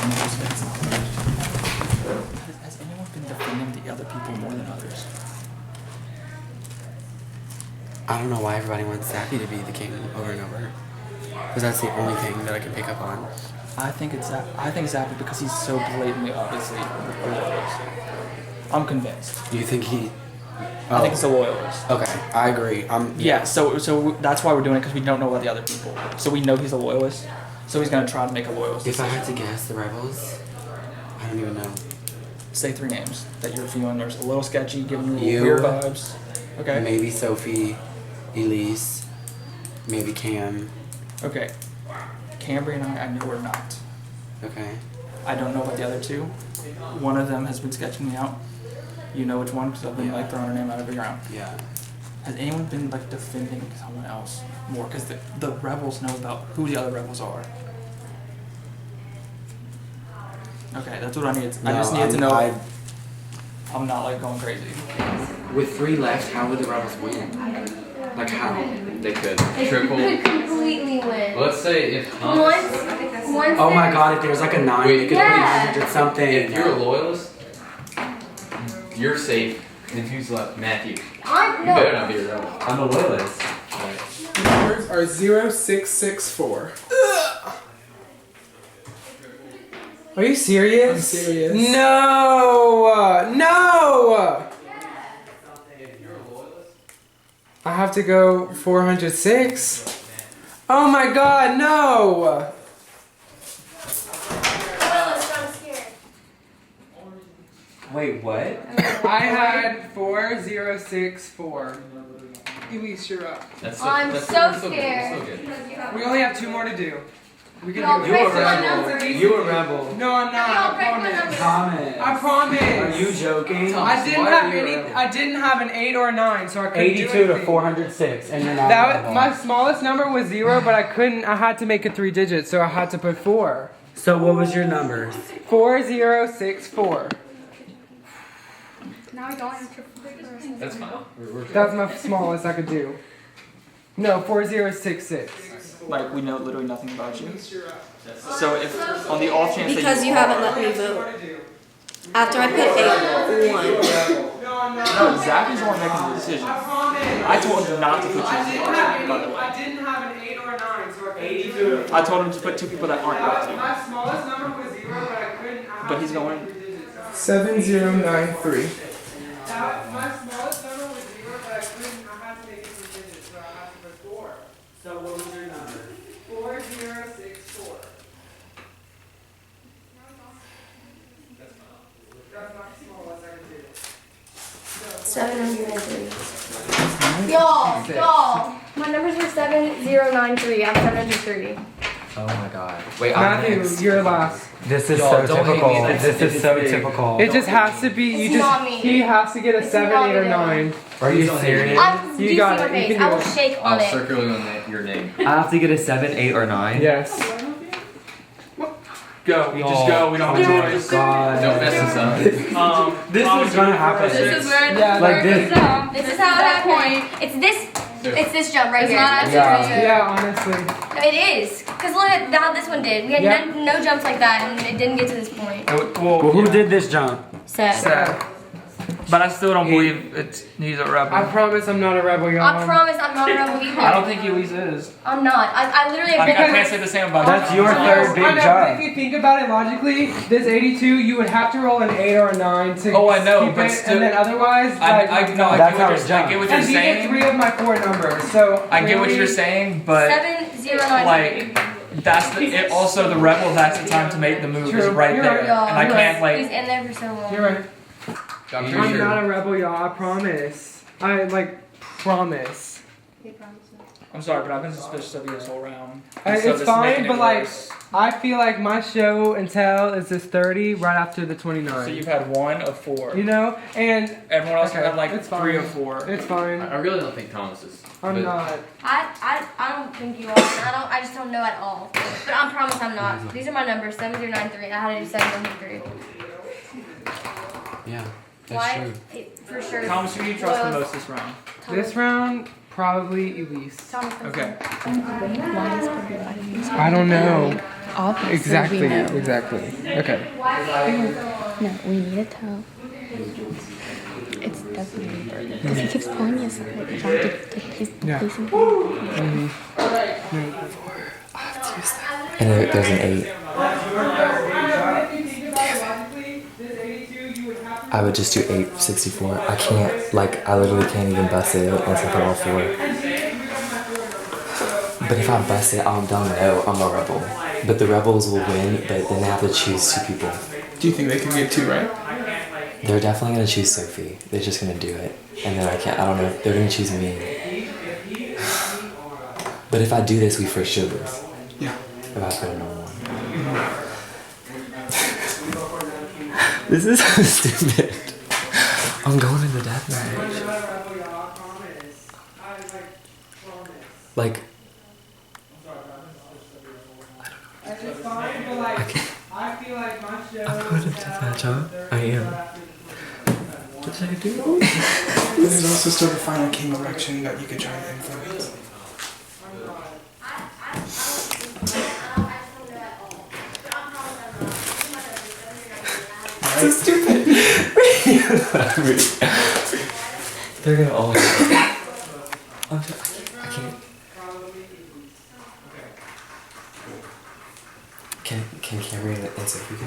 has anyone been defending the other people more than others? I don't know why everybody wants Zappy to be the king over and over. Because that's the only thing that I can pick up on. I think it's Zappy because he's so blatantly obviously a loyalist. I'm convinced. You think he? I think it's a loyalist. Okay, I agree. Yeah. So that's why we're doing it because we don't know about the other people. So we know he's a loyalist. So he's gonna try to make a loyalist. If I had to guess the rebels, I don't even know. Say 3 names that you're feeling. There's a little sketchy, giving you You. weird vibes. Okay. Maybe Sophie, Elise, maybe Cam. Okay. Cambry and I know we're not. Okay. I don't know about the other 2. One of them has been sketching me out. You know which one because I've been like throwing her name out of the ground. Yeah. Has anyone been like defending someone else more? Because the rebels know about who the other rebels are. Okay, that's what I needed. I just needed to know. I'm not like going crazy. With 3 left, how would the rebels win? Like how? They could They triple. could completely win. Let's say if Once Oh my god, if there's like a 9, you could Yeah. put 900 something. If you're a loyalist, you're safe. And who's left? Matthew. You better not be a rebel. I'm a loyalist. The numbers are 0664. Are you serious? I'm serious. No! No! I have to go 406. Oh my god, no! Wait, what? I had 4064. Elise, you're up. I'm so scared. We only have 2 more to do. We can Y'all do it. break my numbers. You a rebel. No, I'm not. Y'all I break my promise. numbers. Thomas. I promise. Are you joking? I didn't have any. I didn't have an 8 or a 9, so I couldn't do 82 to anything. 406, and you're not. That my smallest number was 0, but I couldn't. I had to make it 3 digits, so I had to put 4. So what was your number? 4064. Now we don't have triple digits. That's fine. That's my smallest I could do. No, 4066. Like, we know literally nothing about you. So if, on the off chance Because that you haven't let me vote. After I put 8, 1. No, Zach is the one making the decision. I told him not to put you in the by the way. I didn't have an 8 or a 9, so I couldn't. I told him to put 2 people that aren't going to. My smallest number was 0, but I couldn't. But he's going. 7093. My smallest number was 0, but I couldn't. I had to make it 3 digits, so I had to put 4. So what was your number? 4064. That's my smallest I could do. 703. Y'all. My numbers were 7093. I'm 703. Oh my god. Wait, I'm Matthew, next. you're last. This is Y'all, so don't hate typical. me. This is so typical. It just has to be. You It's just. not me. He has to get a It's 7, not 8, or me. 9. Are you serious? I'm, You you got see it. my You face. can I do will it. shake on I'll it. circle you on your name. I have to get a 7, 8, or 9. Yes. Go. We just go. We don't have a choice. God. Don't mess this up. This is gonna happen. This is where Yeah, like this. This is how it happened. It's this. It's this jump right It's here. not Yeah. Yeah, honestly. No, it is. Because look at how this one did. We had Yeah. no jumps like that, and it didn't get to this point. Well, who did this jump? Sad. But I still don't believe he's a rebel. I promise I'm not a rebel, y'all. I promise I'm not a rebel either. I don't think Elise is. I'm not. I literally have I been. can't say the same about That's your third big I know, but jump. if you think about it logically, this 82, you would have to roll an 8 or a 9 to Oh, I know, keep but it, still- and then otherwise, I like, know. I That's get how what it's you're, I done. get what you're and you get saying. 3 of my 4 numbers, so I get what really- you're saying, but 7093. like that's the. It also the rebel. That's the time to make the move. Is True. right You're there, right. and I can't He's like. in there for so long. You're right. I'm pretty I'm sure. not a rebel, y'all. I promise. I promise. I'm sorry, but I've been suspicious of you this whole round. So It's this is fine, making it but like, worse. I feel like my show and tell is this 30 right after the 29. So you've had 1 of 4. You know, and Everyone else okay, had like it's 3 fine. of 4. It's fine. I really don't think Thomas is. I'm but- not. I don't think you are. I just don't know at all. But I promise I'm not. These are my numbers: 7093. I had to do 793. Yeah, that's Why? true. For sure. Thomas, who do you trust the most this round? This round, probably Elise. Thomas. Okay. I don't know. Obviously, Exactly. we know. Exactly. Okay. No, we need to tell. It's definitely Burger. Because he keeps pulling me aside. Trying to, he's Yeah. placing me. And there's an 8. I would just do 864. I can't, like, I literally can't even bust it unless I put all 4. But if I bust it, I'll know I'm a rebel. But the rebels will win, but then they have to choose 2 people. Do you think they can get 2 right? They're definitely gonna choose Sophie. They're just gonna do it. And then I don't know, they're gonna choose me. But if I do this, we for sure lose. Yeah. If I put it on 1. This is so stupid. I'm going in the deathmatch. Like, It's fine, but like, I feel like my show. I'm going in the deathmatch, huh? I am. What did I do? This is also still the final king election that you could try and influence. So stupid. They're gonna all. I can't. Can Can Camry and Sophie go?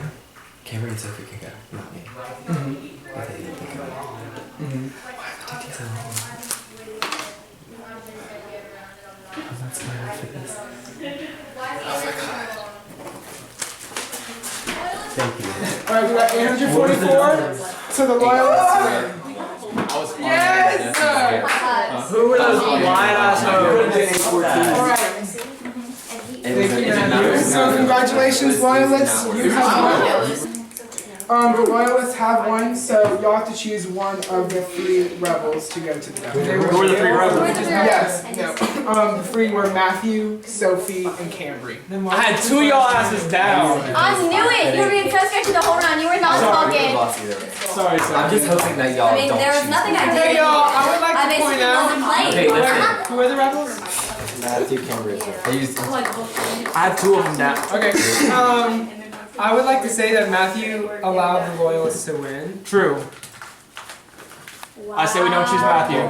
Camry and Sophie can go, not me. If they didn't think of it. Why am I taking so long? I'm not smart for this. Oh my god. Thank you. Alright, we got 844. So the Loyalists win. Yes! Who were those blind ass Alright. So congratulations, Loyalists. You have won. The Loyalists have won, so y'all have to choose one of the 3 rebels to go to the death. Who were the 3 rebels? Yes. No. The 3 were Matthew, Sophie, and Cambry. I had 2 of y'all asses down. I knew it. You were being so sketchy the whole run. You were not talking. Sorry, I'm just hoping that y'all I mean, don't there was choose nothing me. I did. Hey y'all, I would like I to point basically out. wasn't playing. Okay, listen. Who are the rebels? Matthew, Cambry. I used I had 2 of them down. Okay. I would like to say that Matthew allowed the Loyalists to win. True. I say we don't choose Matthew.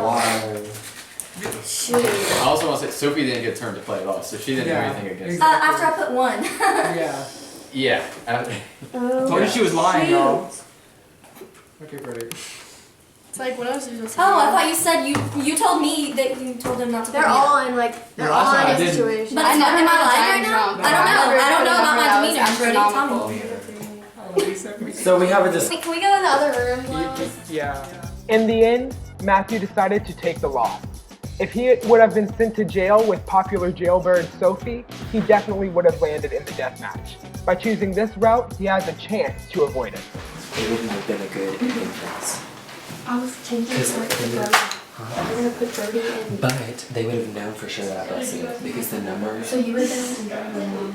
Shoot. I also want to say Sophie didn't get turned to play at all, so she didn't do anything against. After I put 1. Yeah. Yeah. Told you she was lying, y'all. Okay, great. It's like, what else are you supposed to Oh, I thought you said you told me that you told them not to. They're all in like they're last all time I in a didn't. situation. But it's not in my life right now. I don't know about my demeanor, Brody. Tell me. So we have a just. Can we go in the other room? Yeah. In the end, Matthew decided to take the loss. If he would have been sent to jail with popular jailbird Sophie, he definitely would have landed in the death match. By choosing this route, he has a chance to avoid it. It wouldn't have been a good influence. I was changing it to Brody. I was gonna put Brody in. But they would have known for sure that I busted it because the numbers. So you were down and Brody went on.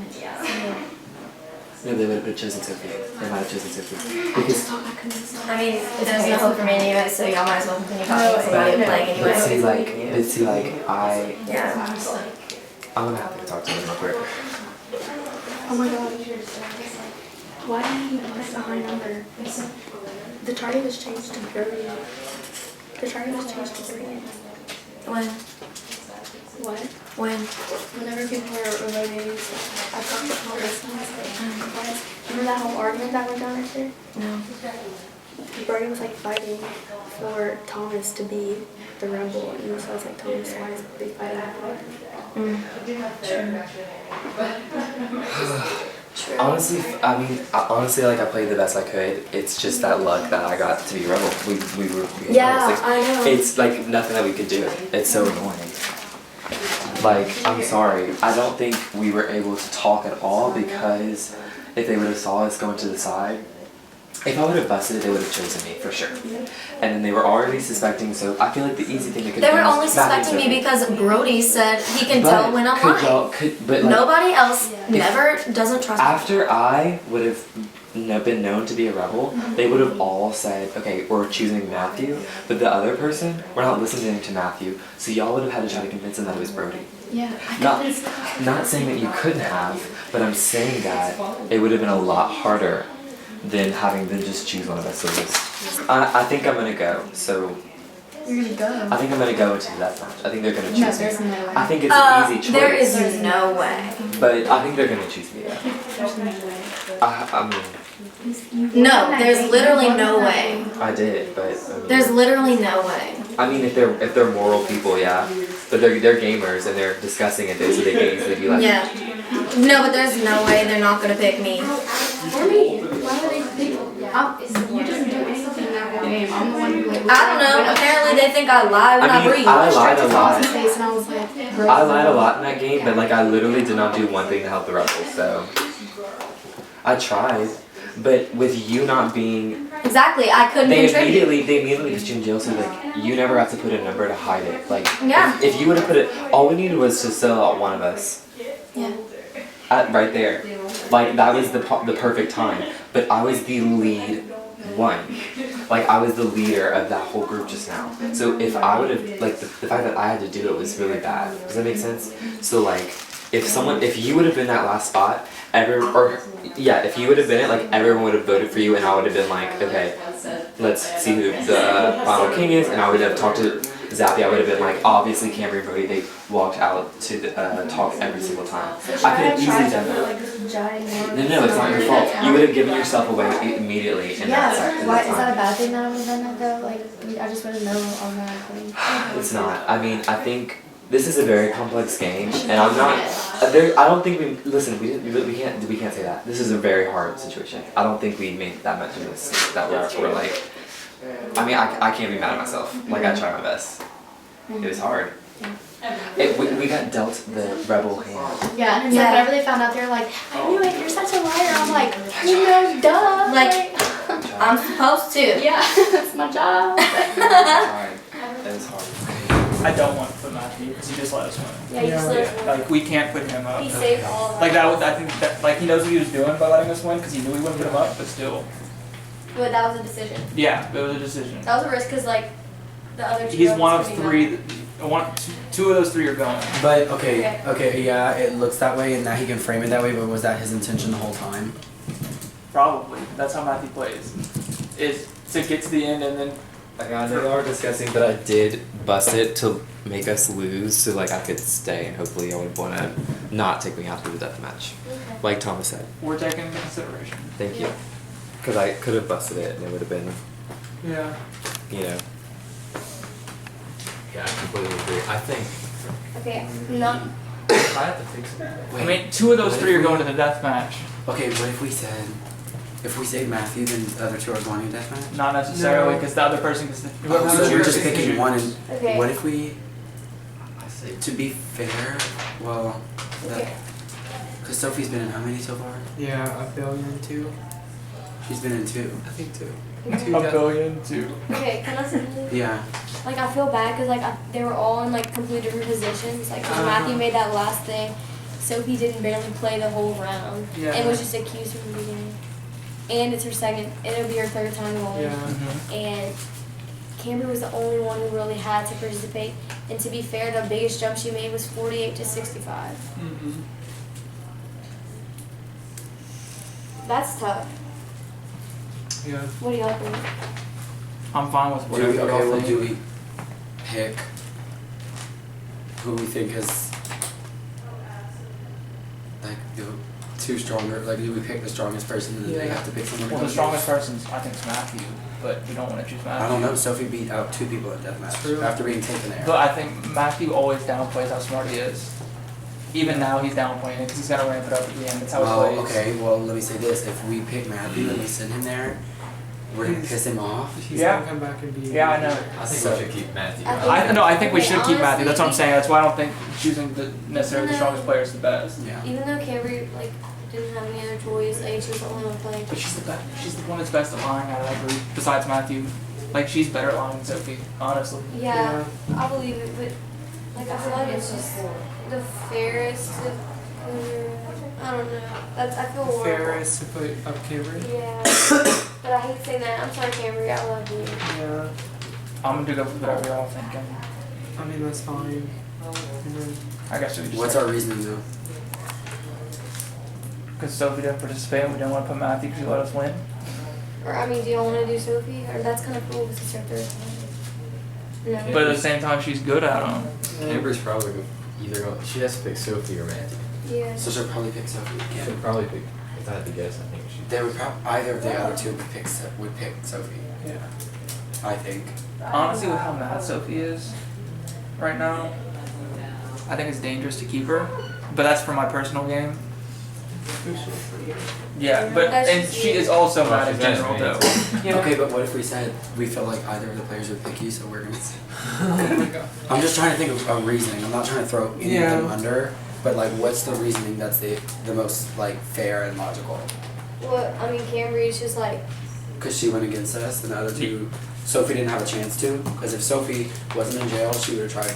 No, they would have chosen Sophie. They might have chosen Sophie. Because I mean, there's no hope for me anyway, so y'all might as well continue talking about it playing anyway. but see, like, I Yeah. I'm gonna have to talk to them real quick. Oh my god. Why did you put a high number? The target was changed to Brody. The target was changed to Brody. When? What? When? Whenever people were relating, I talked to Thomas and I was like, remember that whole argument that went down right there? No. Brody was like fighting for Thomas to be the rebel, and so I was like, Thomas, why is Brody fighting for it? Honestly, honestly, like I played the best I could. It's just that luck that I got to be rebel. We were. Yeah, I know. It's like nothing that we could do. It's so annoying. Like, I'm sorry. I don't think we were able to talk at all because if they would have saw us going to the side, if I would have busted it, they would have chosen me for sure. And then they were already suspecting, so I feel like the easy thing they could do. They were only suspecting me because Brody said he can tell when I'm lying. But like, nobody else doesn't trust me. after I would have been known to be a rebel, they would have all said, okay, we're choosing Matthew, but the other person, we're not listening to Matthew, so y'all would have had to try to convince him that it was Brody. Yeah, Not saying that you couldn't have, but I'm saying that it would have been a lot harder than having them just choose one of us to lose. I think I'm gonna go, so. You're gonna go? I think I'm gonna go into the death match. I think they're gonna choose No, me. there's no way. I think it's an easy choice. There is no way. But I think they're gonna choose me though. There's no way. I mean, No, there's literally no way. I did, but I mean, There's literally no way. I mean, if they're moral people, yeah. But they're gamers and they're discussing it, so they can easily be like. Yeah. No, but there's no way they're not gonna pick me. For me? Why would they pick you? You didn't do anything in that game. I'm the one who like. I don't know. Apparently they think I lie when I breathe. I lied a lot. Face and I was like, I lied a lot in that game, but like I literally did not do one thing to help the rebels. So I tried, but with you not being. Exactly, I couldn't They contribute. immediately put you in jail, so like you never have to put a number to hide it. Like Yeah. if you would have put it, all we needed was to sell out one of us. Yeah. Right there, like that was the perfect time. But I was the lead one, like I was the leader of that whole group just now. So if I would have like the fact that I had to do it was really bad. Does that make sense? So like if you would have been that last spot, if you would have been it, like everyone would have voted for you, and I would have been like, okay, let's see who the final king is, and I would have talked to Zappy, I would have been like, obviously Camry and Brody, they walked out to talk every single time. I could have easily done that. Like this giant No, it's not your fault. You would have given yourself away immediately in that second. Why is that a bad thing that I would have done that though? Like I just wouldn't know automatically. It's not. I mean, I think this is a very complex game, and I'm not. I don't think we listen. We can't say that. This is a very hard situation. I don't think we made that much of this that we're like. I mean, I can't be mad at myself. Like I tried my best. It was hard. We got dealt the rebel hand. Yeah, and it's like whenever they found out, they were like, I knew it. You're such a liar. I'm like, you know, duh. Like, I'm supposed to. Yeah, that's my job. It was hard. I don't want to put Matthew because he just let us win. Yeah, he just let us win. Like we can't put him up. He saved all of us. Like that was, I think that like he knows what he was doing by letting us win because he knew we wouldn't put him up, but still. But that was a decision. Yeah, it was a decision. That was a risk because like the other two. He's one of three. Two of those three are going. But okay, yeah, it looks that way, and that he can frame it that way. But was that his intention the whole time? Probably. That's how Matthew plays. Is to get to the end and then. Like I know y'all are discussing, but I did bust it to make us lose, so like I could stay, and hopefully y'all would want to not take me out to the death match, like Thomas said. We're taking into consideration. Thank you, because I could have busted it, and it would have been, Yeah. you know. Yeah, I completely agree. I think Okay, not. I have to fix it. I mean, two of those three are going to the death match. Okay, what if we said, if we saved Matthew, then the other two are going to death match? Not necessarily, because the other person gets whoever So we're just picking one, and Okay. what if we? To be fair, well, because Sophie's been in how many so far? Yeah, 1 billion too. She's been in 2. I think too. A billion too. Okay, can I say something? Yeah. Like I feel bad because like they were all in like completely different positions. Like 'cause Matthew made that last thing, Sophie didn't barely play the whole round and was just accused from the beginning. And it's her second. It'll be her third time going. Yeah. And Camry was the only one who really had to participate. And to be fair, the biggest jump she made was 48 to 65. Mm-hmm. That's tough. Yeah. What do y'all think? I'm fine with Do whatever we, okay, y'all well, think. do we pick who we think has like the two stronger? Like, do we pick the strongest person and then they have to pick someone? Well, the strongest person I think is Matthew, but we don't want to choose Matthew. I don't know. Sophie beat out 2 people at deathmatch True. after being taken there. But I think Matthew always downplays how smart he is. Even now, he's downplaying it because he's got to ramp it up at the end. That's how he plays. Okay. Well, let me say this: if we pick Matthew and we send him there, we're gonna piss him off. He's gonna come back and be. Yeah, I know. I think we should keep Matthew. I think we should keep honestly, Matthew. That's what I'm saying. That's why I don't think choosing necessarily the strongest player is the best. Yeah. Even though Camry like didn't have any other choice, like she was the only one playing. But she's the best. She's the one that's best at lying out of that group, besides Matthew. Like she's better at lying than Sophie, honestly. Yeah, I believe it, but like I feel like it's just the fairest. I don't know. I feel horrible. Fairest to put up Camry. Yeah, but I hate saying that. I'm sorry, Camry. I love you. Yeah. I'm gonna go with whatever y'all thinking. I mean that's fine. I guess we just. What's our reasoning though? Because Sophie didn't participate and we didn't want to put Matthew because he let us win. Or I mean, do y'all want to do Sophie? Or that's kind of cool because it's her third time. No. But at the same time, she's good at them. Amber's probably either going. She has to pick Sophie or Matthew. Yeah. So she'll probably pick Sophie again. She'll probably pick. If I had to guess, I think she. They would either of the other two would pick Sophie. Yeah. I think. Honestly, with how mad Sophie is right now, I think it's dangerous to keep her. But that's for my personal game. Yeah, but and she is also mad in general though. Okay, but what if we said we felt like either of the players would pick you, so we're gonna. I'm just trying to think of reasoning. I'm not trying to throw any of them under, but like, what's the reasoning that's the most like fair and logical? Well, I mean, Camry is just like. Because she went against us, and the other two, Sophie didn't have a chance to. Because if Sophie wasn't in jail, she would have tried.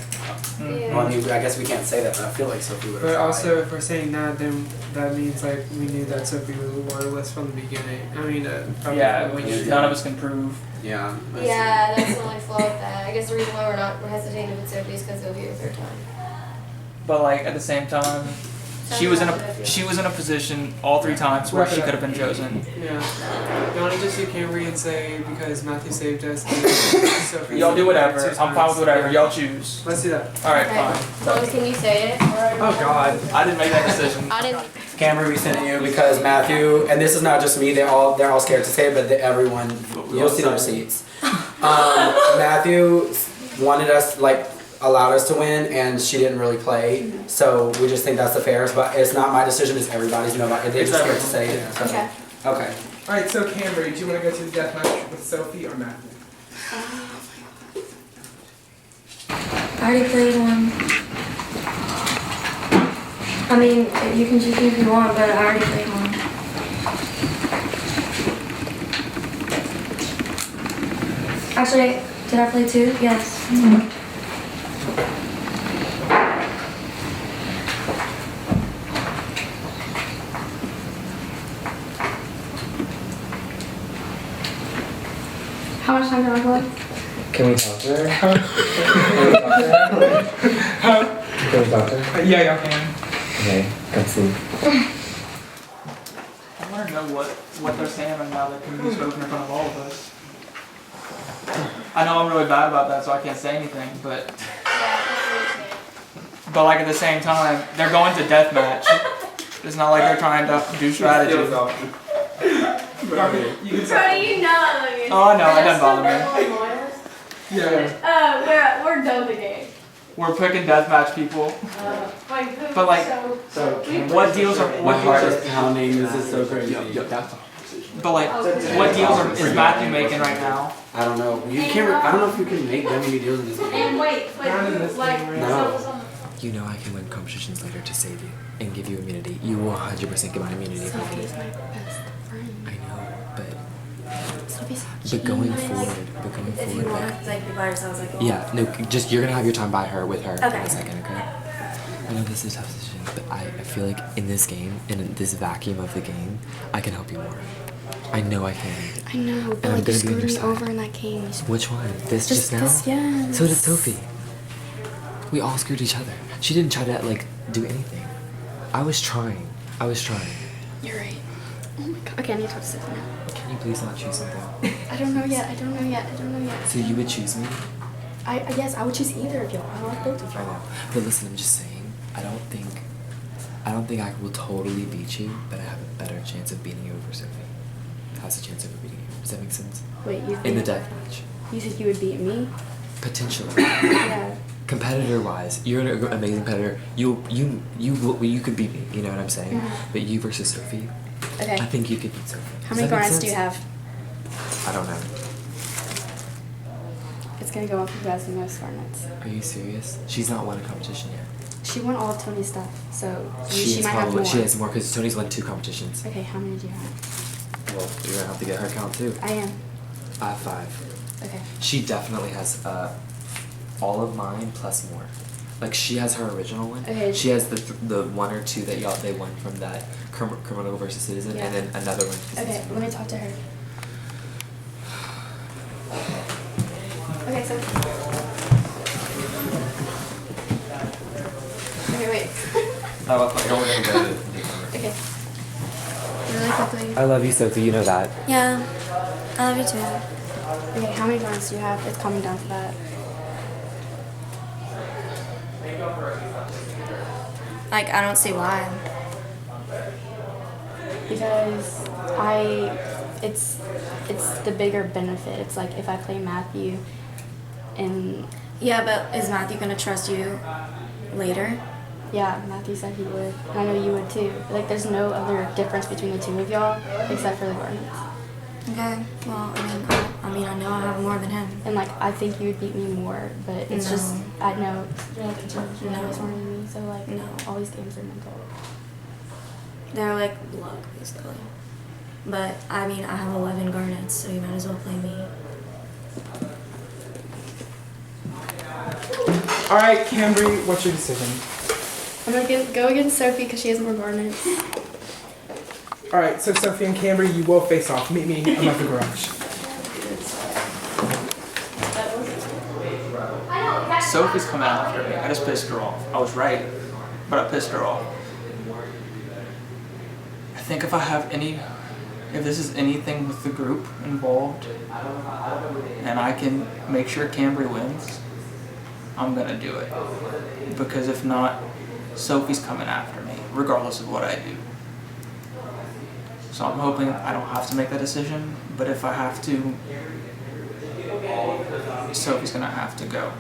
Yeah. Well, I mean, I guess we can't say that, but I feel like Sophie would have But tried. also, if we're saying that, then that means like we knew that Sophie was a loyalist from the beginning. I mean, Yeah, which none of us can prove. Yeah. Yeah, that's the only flaw with that. I guess the reason why we're hesitating with Sophie is because it'll be her third time. But like at the same time, She was in a position all 3 times where she could have been chosen. Yeah. You want to just do Camry and say because Matthew saved us? Sophie Y'all do whatever. saved us 2 I'm fine with times. whatever. Y'all choose. Let's do that. All right, Okay. fine. Lois, can you say it? Oh God. I didn't make that decision. I didn't. Camry, we sent you because Matthew, and this is not just me. They're all scared to say it, but everyone. You'll see the receipts. Matthew wanted us allowed us to win, and she didn't really play. So we just think that's the fairest. But it's not my decision. It's everybody's. Nobody. They're just scared to say it. So. Okay. Okay. All right. So Camry, do you want to go to the death match with Sophie or Matthew? I already played one. I mean, you can choose if you want, but I already played one. Actually, did I play 2? Yes. How much time do I play? Can we talk to her? Can we talk to her? Can we talk to her? Yeah, y'all can. Okay, come see. I want to know what they're saying right now that can be spoken in front of all of us. I know I'm really bad about that, so I can't say anything, but like at the same time, they're going to deathmatch. It's not like they're trying to do strategy. Brody, you know. Oh, I know. It doesn't bother me. Yeah. We're done the game. We're picking deathmatch people. But what deals are My heart is pounding. This is so crazy. But what deals is Matthew making right now? I don't know. You can't. I don't know if you can make that many deals in this game. And wait, No. You know I can win competitions later to save you and give you immunity. You will 100% get my immunity for me. Sophie's my best friend. I know, but Sophie's going If you forward, want to be by yourselves, yeah, no, just you're gonna have your time by her with her in Okay. a second, okay? I know this is a tough decision, but I feel like in this game, in this vacuum of the game, I can help you more. I know I can. I know, but And I'm you gonna be on screwed your me side. over in that game. Which one? This just now? Yes. So did Sophie. We all screwed each other. She didn't try to do anything. I was trying. You're right. Oh my god. Okay, I need to talk to Sophie now. Can you please not choose something? I don't know yet. So you would choose me? Yes, I would choose either of y'all. I like both of I y'all. know. But listen, I'm just saying, I don't think I will totally beat you, but I have a better chance of beating you over Sophie. Has a chance of beating you. Does that make sense? Wait, you In the think death match. you said you would beat me? Potentially. Yeah. Competitor-wise, you're an amazing competitor. You could beat me. You know what I'm saying? Mhm. But you versus Sophie, Okay. I think you could beat Sophie. How Does many that make garnets do you sense? have? I don't know. It's gonna go up who has the most garnets. Are you serious? She's not won a competition yet. She won all of Tony's stuff, so she might have more. She has more because Tony's won 2 competitions. Okay, how many do you have? Well, you're gonna have to get her count too. I am. I have 5. Okay. She definitely has all of mine plus more. Like she has her original one. Okay. She has the 1 or 2 that they won from that criminal versus citizen, Yeah. and then another one. Okay, let me talk to her. Okay, so. Okay, wait. Oh, I thought you were gonna go to. Okay. Really quickly. I love you, Sophie. You know that. Yeah, I love you too. Okay, how many garnets do you have? It's coming down to that. I don't see why. Because it's the bigger benefit. It's like if I play Matthew and Yeah, but is Matthew gonna trust you later? yeah, Matthew said he would. And I know you would too. Like there's no other difference between the 2 of y'all except for the garnets. Okay. Well, I know I have more than him. And like I think you would beat me more, but it's No. just I know you're like you're No. always more than me, so like No. all these games are mental. They're like luck, basically. But I have 11 garnets, so you might as well play me. All right, Cambry, what's your decision? I'm gonna go against Sophie because she has more garnets. All right, so Sophie and Cambry, you will face off. Meet me above the garage. Sophie's coming after me. I just pissed her off. I was right, but I pissed her off. think if I have if this is anything with the group involved, and I can make sure Cambry wins, I'm gonna do it. Because if not, Sophie's coming after me, regardless of what I do. So I'm hoping I don't have to make that decision, but if I have to, Sophie's gonna have to go.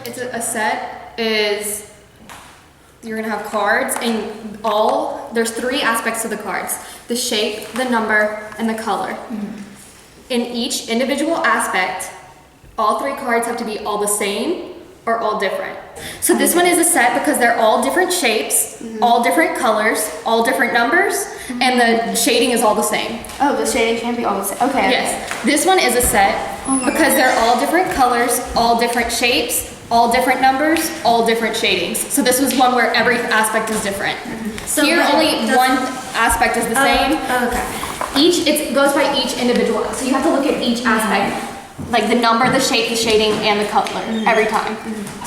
It's a set is you're gonna have cards and there's 3 aspects to the cards: the shape, the number, and the color. In each individual aspect, all 3 cards have to be all the same or all different. So this one is a set because they're all different shapes, all different colors, all different numbers, and the shading is all the same. Oh, the shading can be all the same. Okay. Yes. This one is a set because they're all different colors, all different shapes, all different numbers, all different shadings. So this was one where every aspect is different. So here only one aspect is the same. Okay. It goes by each individual. So you have to look at each aspect, like the number, the shape, the shading, and the color every time.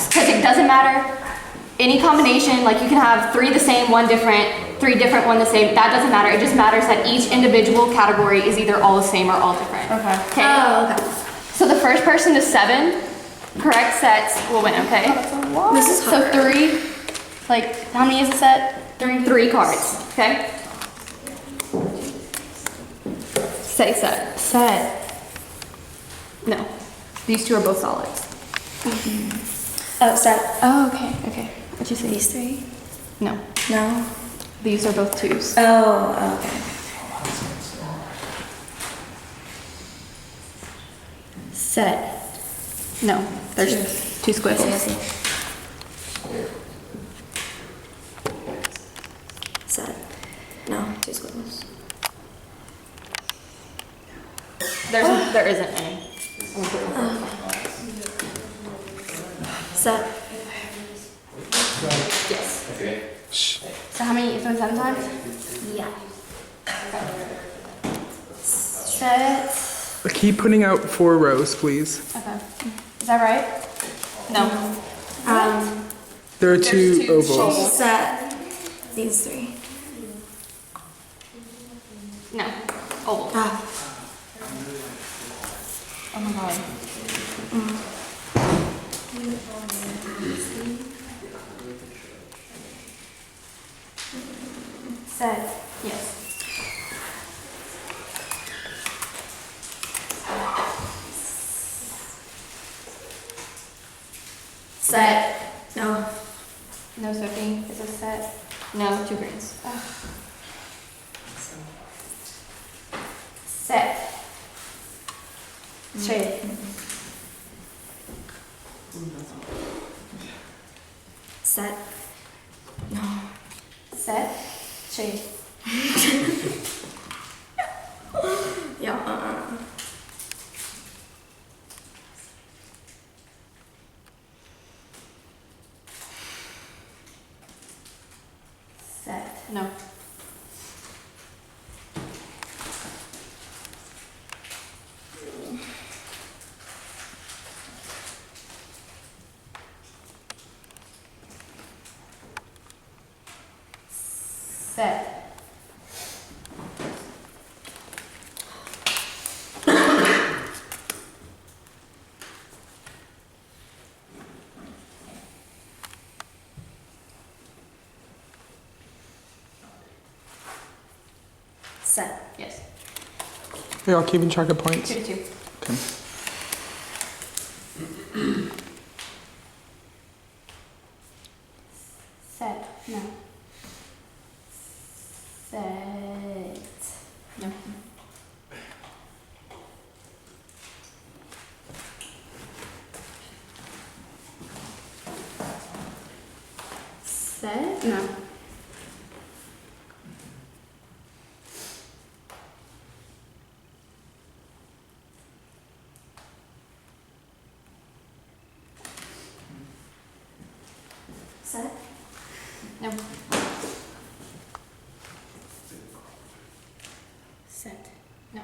Because it doesn't matter any combination. Like you can have 3 the same, 1 different, 3 different, 1 the same. That doesn't matter. It just matters that each individual category is either all the same or all different. Okay. Oh, okay. So the first person to 7 correct sets will win. Okay. This is so 3. Like how many is a set? 3 cards. Okay. Say set. Set. No. These 2 are both solids. Oh, set. Oh, okay. Okay. What you say? These 3? No. No. These are both 2s. Oh, okay. Set. No. There's 2 squiggles. I see. Set. No, 2 squiggles. There isn't any. Set. Yes. Okay. So how many? 7 times? Yeah. Set. Keep putting out 4 rows, please. Okay. Is that right? No. There are 2 ovals. Set. These 3. No. Oval. Ah. Oh my god. Set. Yes. Set. No. No, Sophie. Is a set? No, 2 greens. Set. Shade. Set. No. Set. Shade. Yeah. Set. No. Set. Set. Yes. Are y'all keeping track of points? 2 to 2. Okay. Set. No. Set. No. Set. No. Set. No. Set. No.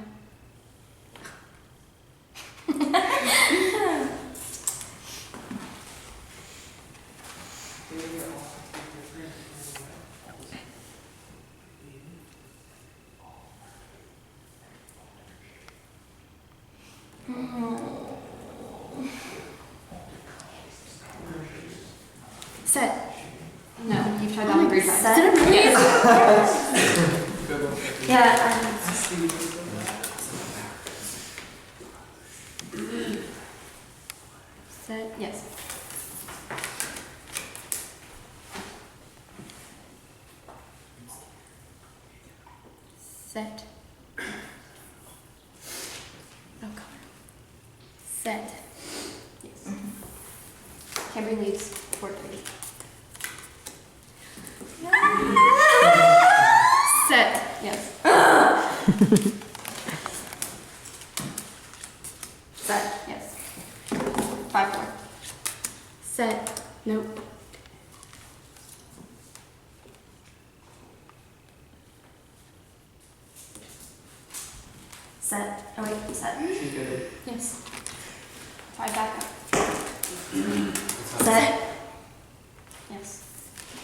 Set. No, you've tried that one 3 times. Set. Yeah. Set. Yes. Set. No color. Set. Yes. Camry leaves 4:30. Set. Yes. Set. Yes. 5-4. Set. Nope. Set. Oh wait, set. Yes. 5 back up. Set. Yes.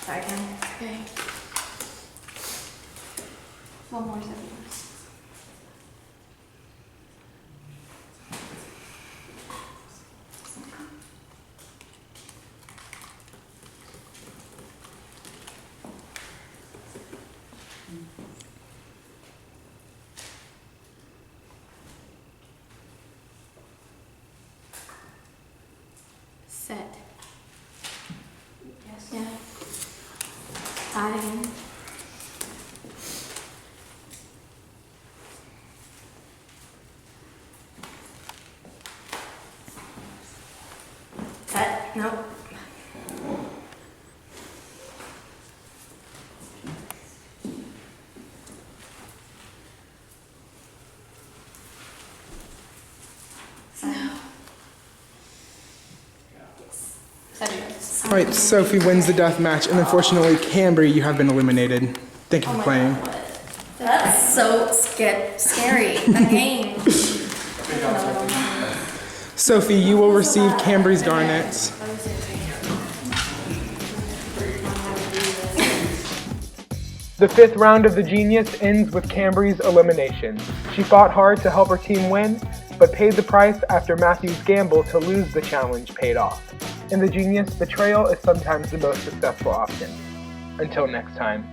Sorry, Cam. Okay. One more 7. Set. Yes. Yeah. Tied again. Set. Nope. Alright, Sophie wins the death match, and unfortunately, Cambry, you have been eliminated. Thank you for playing. That's so scary. That game. Sophie, you will receive Cambry's garnets. The 5th round of the Genius ends with Cambry's elimination. She fought hard to help her team win, but paid the price after Matthew's gamble to lose the challenge paid off. In the Genius, betrayal is sometimes the most successful option. Until next time.